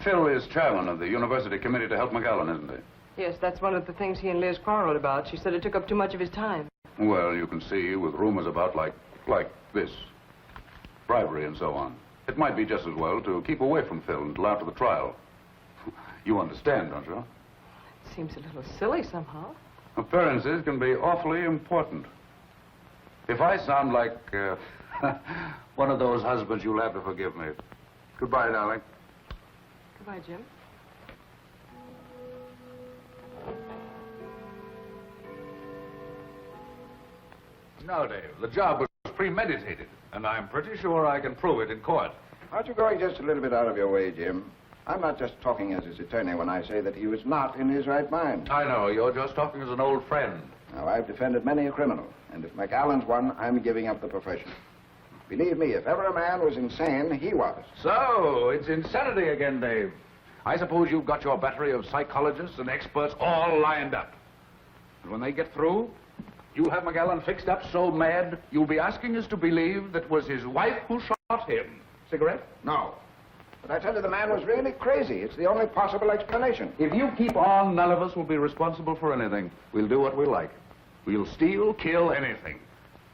Phil is chairman of the University Committee to help McAllen, isn't he? Yes, that's one of the things he and Liz quarreled about. She said it took up too much of his time. Well, you can see, with rumors about like this, bribery and so on, it might be just as well to keep away from Phil until after the trial. You understand, don't you? It seems a little silly somehow. Appearances can be awfully important. If I sound like one of those husbands, you'll have to forgive me. Goodbye, darling. Goodbye, Jim. No, Dave, the job was premeditated, and I'm pretty sure I can prove it in court. Aren't you going just a little bit out of your way, Jim? I'm not just talking as his attorney when I say that he was not in his right mind. I know, you're just talking as an old friend. Now, I've defended many a criminal, and if McAllen's one, I'm giving up the profession. Believe me, if ever a man was insane, he was. So, it's insanity again, Dave. I suppose you've got your battery of psychologists and experts all lined up. And when they get through, you'll have McAllen fixed up so mad, you'll be asking us to believe that it was his wife who shot him. Cigarette? No. But I tell you, the man was really crazy. It's the only possible explanation. If you keep on, none of us will be responsible for anything. We'll do what we like. We'll steal, kill, anything.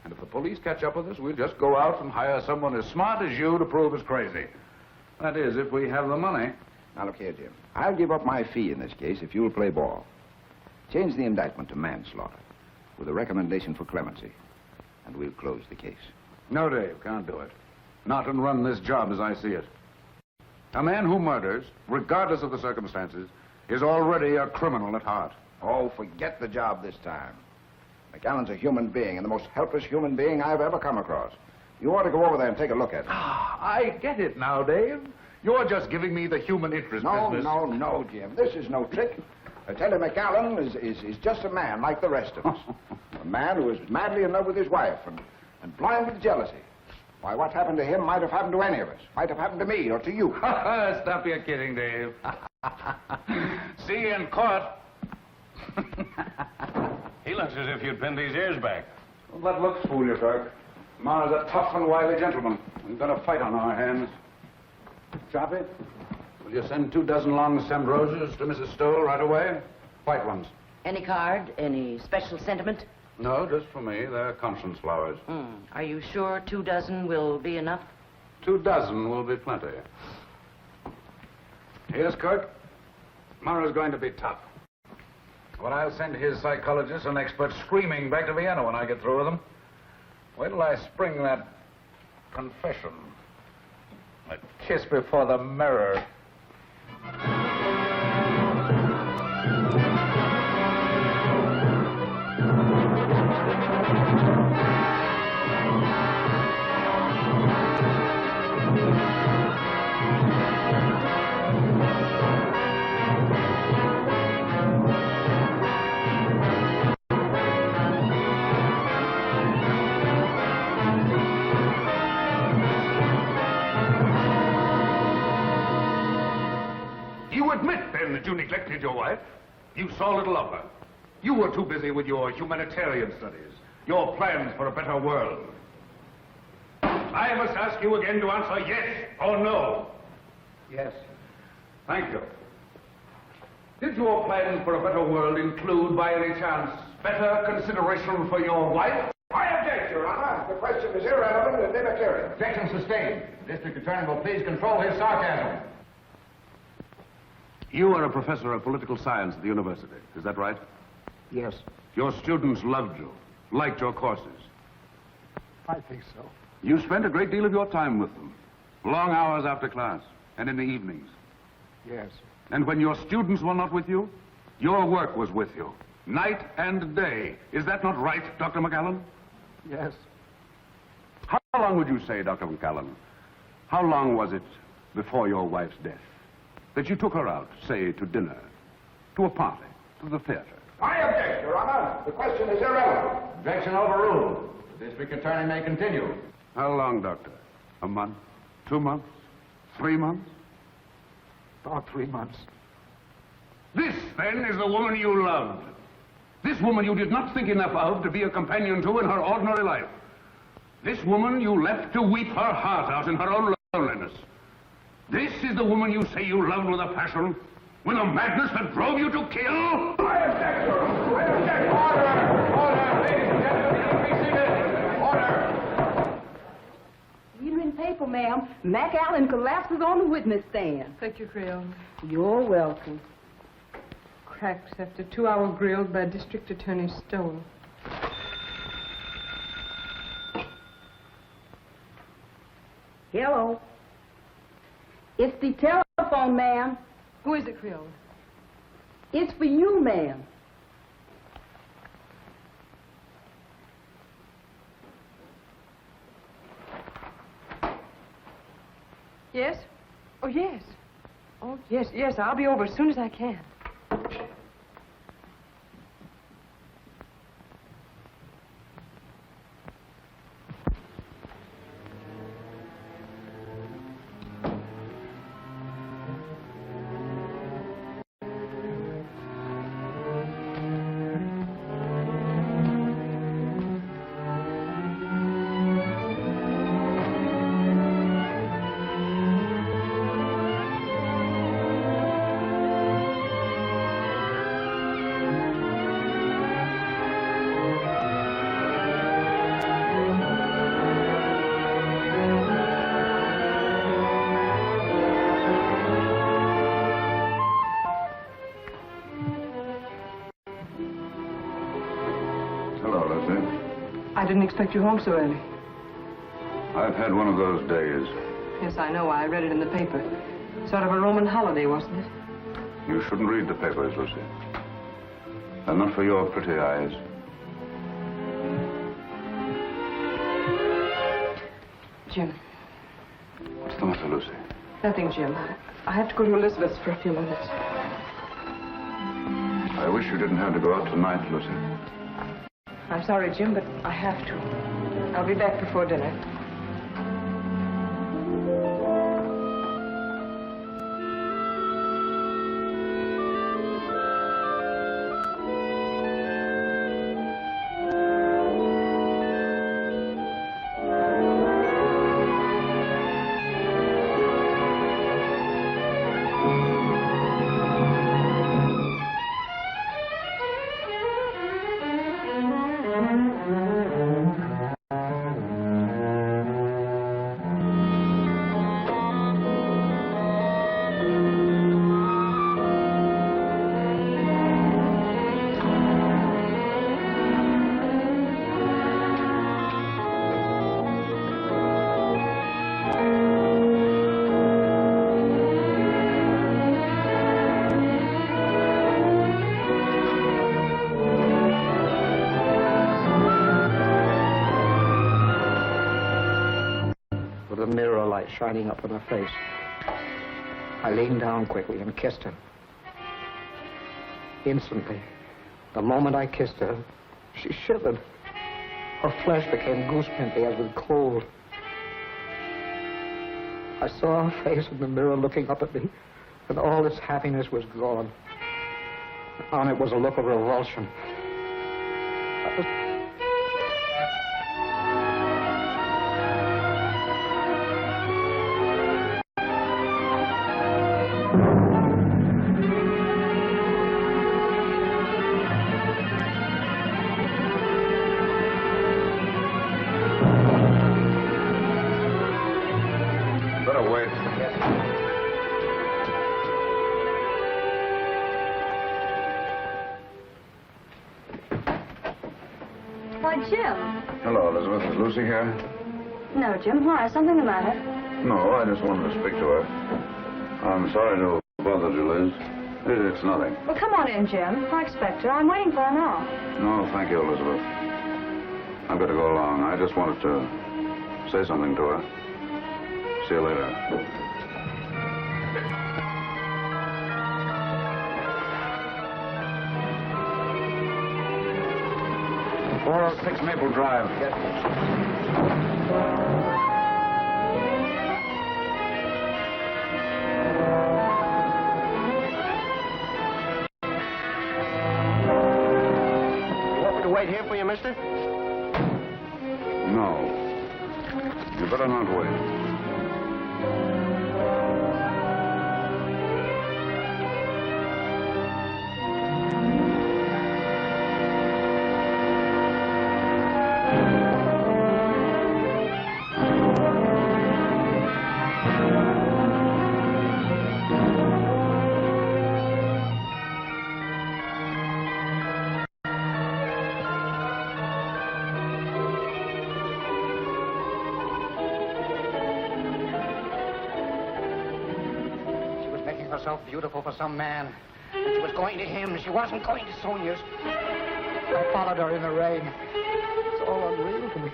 And if the police catch up with us, we'll just go out and hire someone as smart as you to prove us crazy. That is, if we have the money. Now, look here, Jim. I'll give up my fee in this case if you'll play ball. Change the indictment to manslaughter with a recommendation for clemency, and we'll close the case. No, Dave, can't do it. Not and run this job as I see it. A man who murders, regardless of the circumstances, is already a criminal at heart. Oh, forget the job this time. McAllen's a human being, and the most helpless human being I've ever come across. You ought to go over there and take a look at him. I get it now, Dave. You're just giving me the human interest business. No, Jim. This is no trick. I tell you, McAllen is just a man like the rest of us. A man who is madly in love with his wife and blind with jealousy. Why, what happened to him might have happened to any of us. Might have happened to me or to you. Stop your kidding, Dave. See you in court. He looks as if you'd pinned his ears back. Well, that looks fool you, Kirk. Mara's a tough and wily gentleman. We've got a fight on our hands. Choppy, will you send 24 long-stemmed roses to Mrs. Stoll right away? White ones. Any card? Any special sentiment? No, just for me. They're conscience flowers. Are you sure 24 will be enough? 24 will be plenty. Here's Kirk. Mara's going to be tough. But I'll send his psychologist and expert screaming back to Vienna when I get through with them. Wait till I spring that confession. A kiss before the mirror. You admit, then, that you neglected your wife? You saw little of her. You were too busy with your humanitarian studies, your plans for a better world. I must ask you again to answer yes or no. Yes. Thank you. Did your plans for a better world include, by any chance, better consideration for your wife? I object, Your Honor. The question is irrelevant and immaterial. Objection sustained. The district attorney will please control his sarcasm. You are a professor of political science at the university, is that right? Yes. Your students loved you, liked your courses. I think so. You spent a great deal of your time with them, long hours after class, and in the evenings. Yes. And when your students were not with you, your work was with you, night and day. Is that not right, Dr. McAllen? Yes. How long would you say, Dr. McAllen, how long was it before your wife's death that you took her out, say, to dinner, to a party, to the theater? I object, Your Honor. The question is irrelevant. Objection overruled. The district attorney may continue. How long, Doctor? A month? 2 months? 3 months? About 3 months. This, then, is the woman you loved. This woman you did not think enough of to be a companion to in her ordinary life. This woman you left to weep her heart out in her own loneliness. This is the woman you say you loved with a passion, with a madness that drove you to kill? I object, Your Honor. I object. Order! Order! Ladies and gentlemen, be seated. Order! Evening paper, ma'am. McAllen collapses on the witness stand. Thank you, Creole. You're welcome. Cracks after 2-hour grilled by District Attorney Stoll. Hello. It's the telephone, ma'am. Who is it, Creole? It's for you, ma'am. Yes? Oh, yes. Oh, yes, I'll be over as soon as I can. didn't expect you home so early. I've had one of those days. Yes, I know. I read it in the paper. Sort of a Roman holiday, wasn't it? You shouldn't read the papers, Lucy. They're not for your pretty eyes. Jim. What's the matter, Lucy? Nothing, Jim. I have to go to Elizabeth's for a few minutes. I wish you didn't have to go out tonight, Lucy. I'm sorry, Jim, but I have to. I'll be back before dinner. Mirror light shining up on her face. I leaned down quickly and kissed her. Instantly, the moment I kissed her, she shivered. Her flesh became goosepimply as with cold. I saw her face in the mirror looking up at me, and all its happiness was gone. On it was a look of revulsion. Why, Jim. Hello, Elizabeth. Is Lucy here? No, Jim. Why? Is something the matter? No, I just wanted to speak to her. I'm sorry to have bothered you, Liz. It's nothing. Well, come on in, Jim. I expect her. I'm waiting for her now. No, thank you, Elizabeth. I've got to go along. I just wanted to say something to her. See you later. 406 Maple Drive. You want me to wait here for you, mister? No. You better not wait. Herself beautiful for some man. And she was going to him. She wasn't going to Sonia's. I followed her in the rain. It's all unreal to me.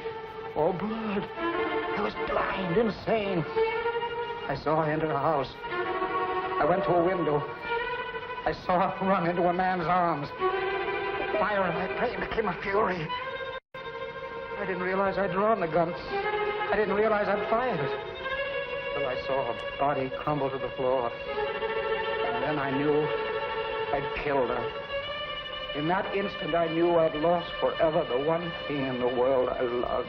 All blood. I was blind, insane. I saw her enter her house. I went to a window. I saw her run into a man's arms. The fire in my brain became a fury. I didn't realize I'd drawn the gun. I didn't realize I'd fired it. Till I saw her body crumble to the floor. Then I knew I'd killed her. In that instant, I knew I'd lost forever the one thing in the world I loved.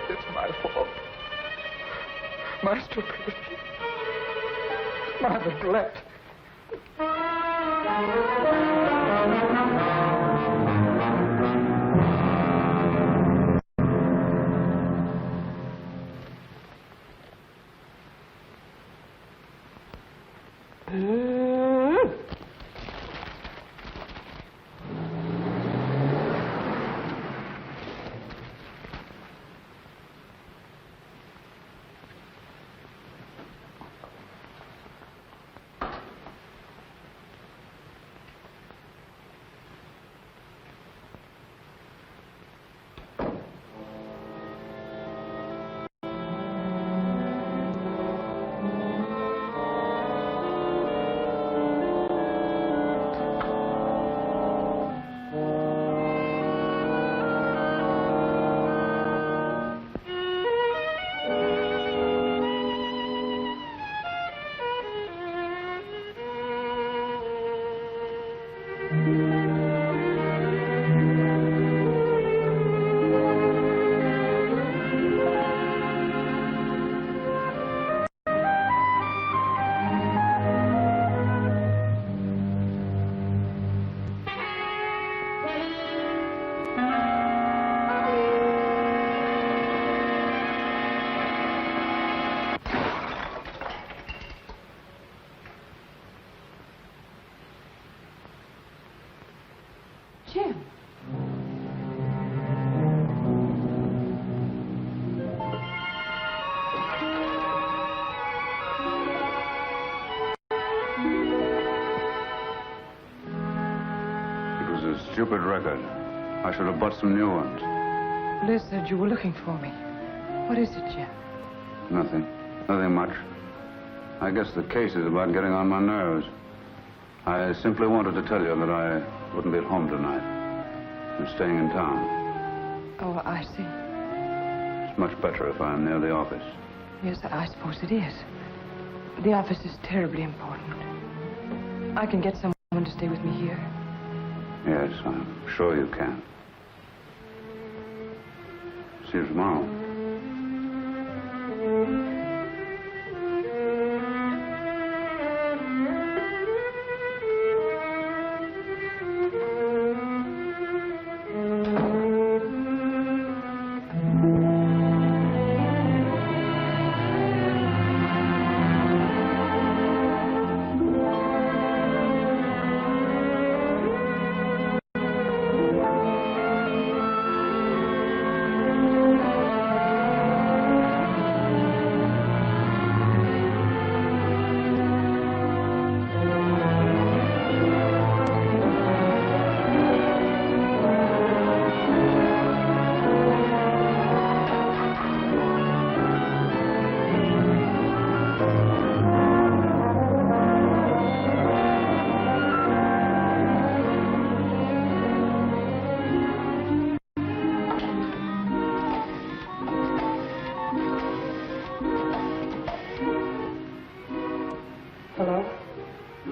It's my fault. My stupidity. My neglect. stupid record. I should have bought some new ones. Liz said you were looking for me. What is it, Jim? Nothing. Nothing much. I guess the case is about getting on my nerves. I simply wanted to tell you that I wouldn't be at home tonight. I'm staying in town. Oh, I see. It's much better if I'm near the office. Yes, I suppose it is. The office is terribly important. I can get someone to stay with me here. Yes, I'm sure you can. See you tomorrow.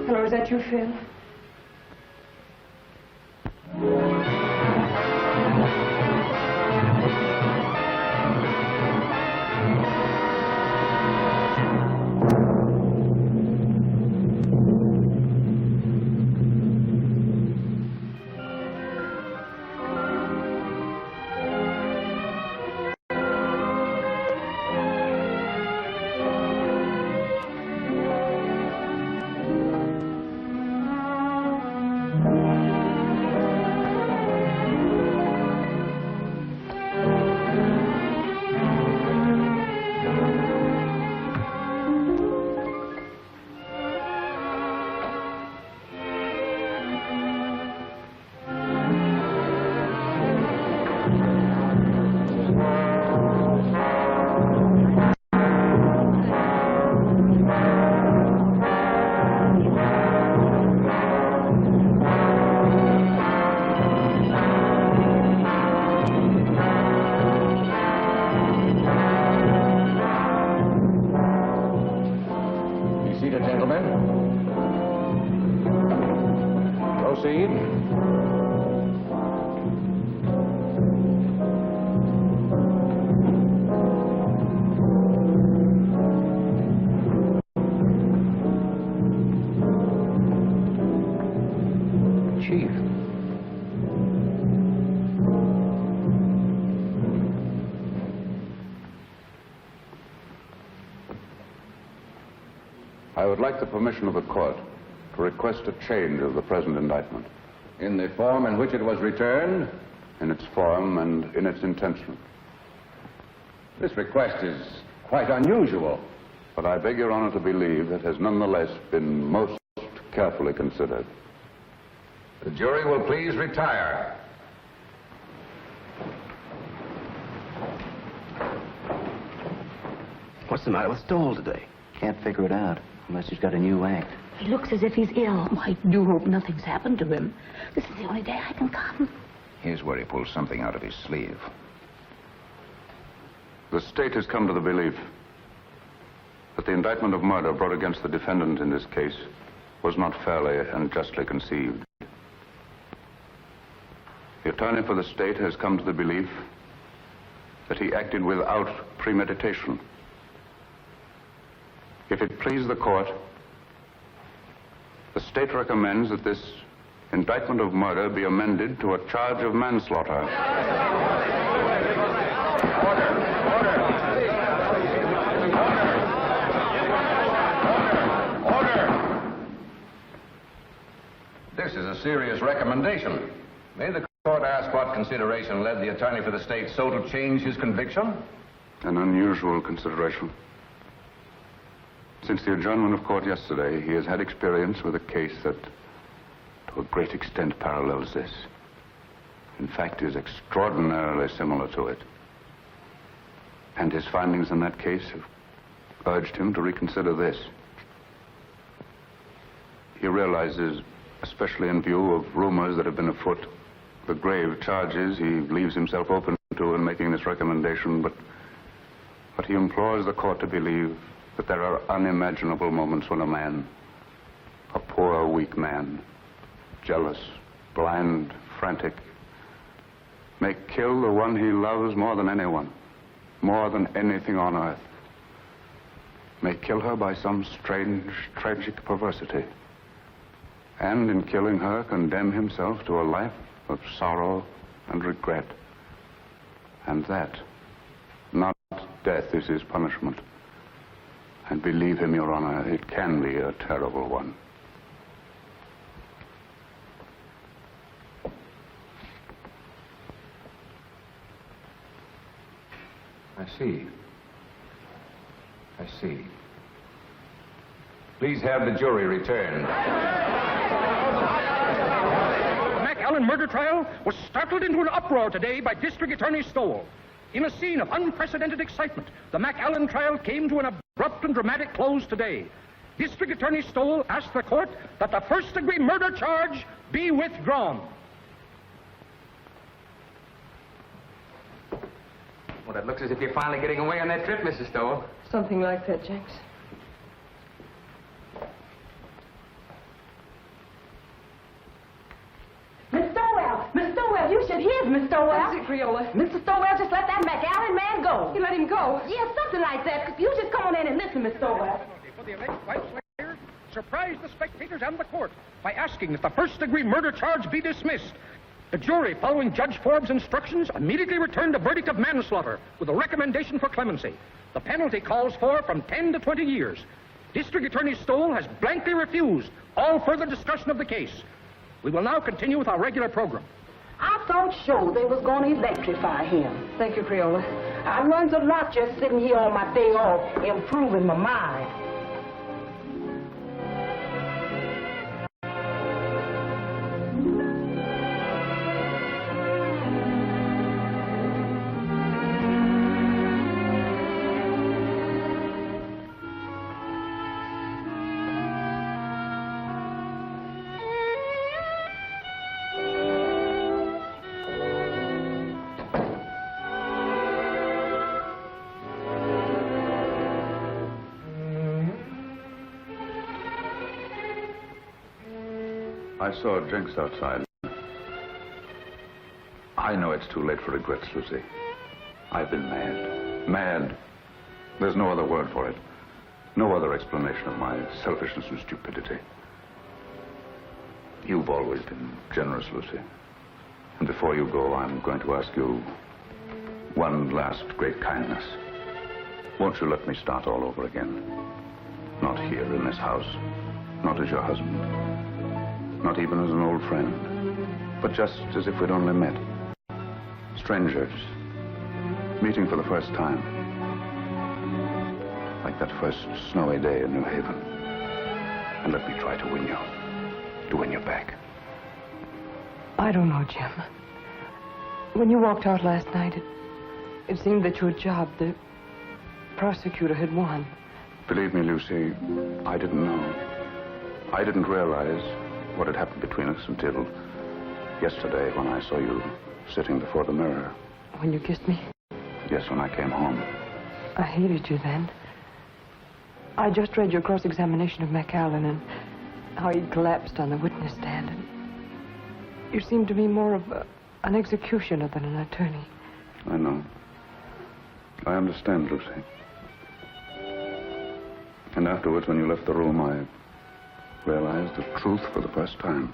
Hello, is that you, Phil? I would like the permission of the court to request a change of the present indictment. In the form in which it was returned? In its form and in its intention. This request is quite unusual. But I beg Your Honor to believe it has nonetheless been most carefully considered. The jury will please retire. What's the matter with Stoll today? Can't figure it out, unless he's got a new act. He looks as if he's ill. Oh, I do hope nothing's happened to him. This is the only day I can come. Here's where he pulls something out of his sleeve. The state has come to the belief that the indictment of murder brought against the defendant in this case was not fairly and justly conceived. The attorney for the state has come to the belief that he acted without premeditation. If it please the court, the state recommends that this indictment of murder be amended to a charge of manslaughter. This is a serious recommendation. May the court ask what consideration led the attorney for the state so to change his conviction? An unusual consideration. Since the adjournment of court yesterday, he has had experience with a case that, to a great extent, parallels this. In fact, is extraordinarily similar to it. And his findings in that case have urged him to reconsider this. He realizes, especially in view of rumors that have been afoot, the grave charges he leaves himself open to in making this recommendation, but he implores the court to believe that there are unimaginable moments when a man, a poor, weak man, jealous, blind, frantic, may kill the one he loves more than anyone, more than anything on earth, may kill her by some strange, tragic perversity, and in killing her condemn himself to a life of sorrow and regret. And that, not death, is his punishment. And believe him, Your Honor, it can be a terrible one. I see. I see. Please have the jury returned. The McAllen murder trial was startled into an uproar today by District Attorney Stowell. In a scene of unprecedented excitement, the McAllen trial came to an abrupt and dramatic close today. District Attorney Stowell asked the court that the first-degree murder charge be withdrawn. Well, it looks as if you're finally getting away on that trip, Mrs. Stowell. Something like that, Jenks. Miss Stowell! Miss Stowell, you should hear Miss Stowell. That's it, Creola. Mr. Stowell just let that McAllen man go. You let him go? Yeah, something like that. You just come on in and listen, Miss Stowell. For the alleged wife slayer surprised the spectators and the court by asking that the first-degree murder charge be dismissed. The jury, following Judge Forbes' instructions, immediately returned a verdict of manslaughter with a recommendation for clemency. The penalty calls for from 10 to 20 years. District Attorney Stowell has blankly refused all further discussion of the case. We will now continue with our regular program. I thought sure they was going to electrify him. Thank you, Creola. I learned a lot just sitting here on my day off, improving my mind. I saw Jenks outside. I know it's too late for regrets, Lucy. I've been mad. Mad. There's no other word for it. No other explanation of my selfishness and stupidity. You've always been generous, Lucy. And before you go, I'm going to ask you one last great kindness. Won't you let me start all over again? Not here in this house. Not as your husband. Not even as an old friend, but just as if we'd only met. Strangers, meeting for the first time. Like that first snowy day in New Haven. And let me try to win you back. I don't know, Jim. When you walked out last night, it seemed that your job, the prosecutor, had won. Believe me, Lucy, I didn't know. I didn't realize what had happened between us until yesterday when I saw you sitting before the mirror. When you kissed me? Yes, when I came home. I hated you then. I just read your cross-examination of McAllen and how he collapsed on the witness stand. And you seemed to me more of an executioner than an attorney. I know. I understand, Lucy. And afterwards, when you left the room, I realized the truth for the first time.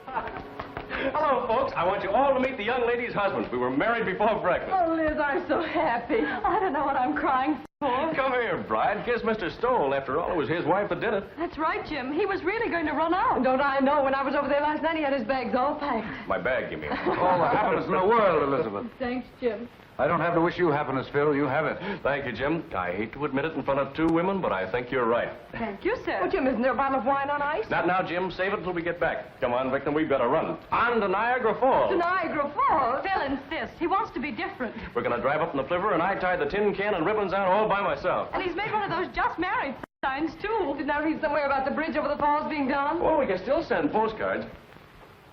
Hello, folks. I want you all to meet the young lady's husbands. We were married before breakfast. Oh, Liz, I'm so happy. I don't know what I'm crying for. Come here, bride. Kiss Mr. Stowell. After all, it was his wife that did it. That's right, Jim. He was really going to run out. Don't I know? When I was over there last night, he had his bags all packed. My bag, you mean? All the happiness in the world, Elizabeth. Thanks, Jim. I don't have to wish you happiness, Phil. You have it. Thank you, Jim. I hate to admit it in front of two women, but I think you're right. Thank you, sir. Oh, Jim, isn't there a bottle of wine on ice? Not now, Jim. Save it until we get back. Come on, Victim, we've got to run. On to Niagara Falls. To Niagara Falls? Phil insists. He wants to be different. We're going to drive up in the flivver, and I tied the tin can and ribbons out all by myself. And he's made one of those just married signs, too. Didn't I read somewhere about the bridge over the falls being done? Well, we can still send postcards.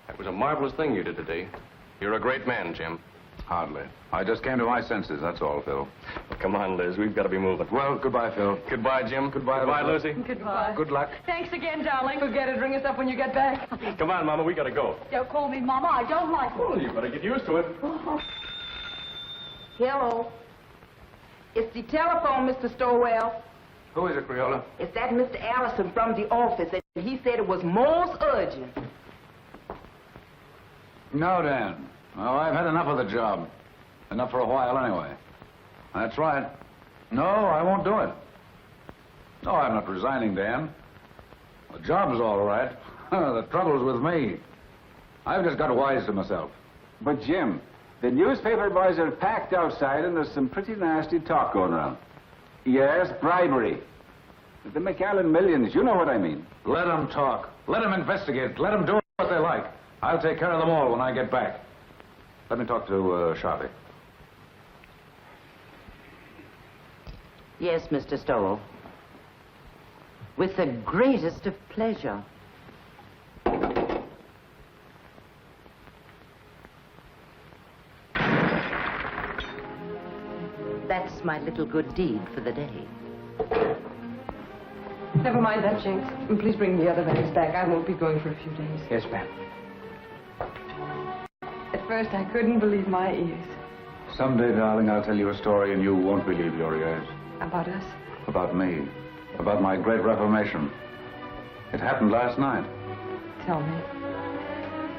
That was a marvelous thing you did today. You're a great man, Jim. Hardly. I just came to my senses, that's all, Phil. Well, come on, Liz. We've got to be moving. Well, goodbye, Phil. Goodbye, Jim. Goodbye, Lucy. Goodbye. Good luck. Thanks again, darling. Forget it. Ring us up when you get back. Come on, Mama. We got to go. Don't call me Mama. I don't like it. Well, you better get used to it. Hello. It's the telephone, Mr. Stowell. Who is it, Creola? It's that Mr. Allison from the office, and he said it was most urgent. No, Dan. Oh, I've had enough of the job. Enough for a while, anyway. That's right. No, I won't do it. No, I'm not resigning, Dan. The job's all right. The trouble's with me. I've just got wise to myself. But, Jim, the newspaper boys are packed outside, and there's some pretty nasty talk going around. Yes, bribery. The McAllen millions, you know what I mean. Let them talk. Let them investigate. Let them do what they like. I'll take care of them all when I get back. Let me talk to Sharpie. Yes, Mr. Stowell. With the greatest of pleasure. That's my little good deed for the day. Never mind that, Jinx. And please bring the other bags back. I won't be going for a few days. Yes, ma'am. At first, I couldn't believe my ears. Someday, darling, I'll tell you a story and you won't believe your ears. About us? About me. About my great reformation. It happened last night. Tell me.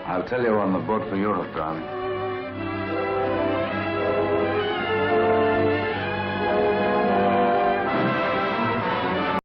I'll tell you on the boat for Europe, darling.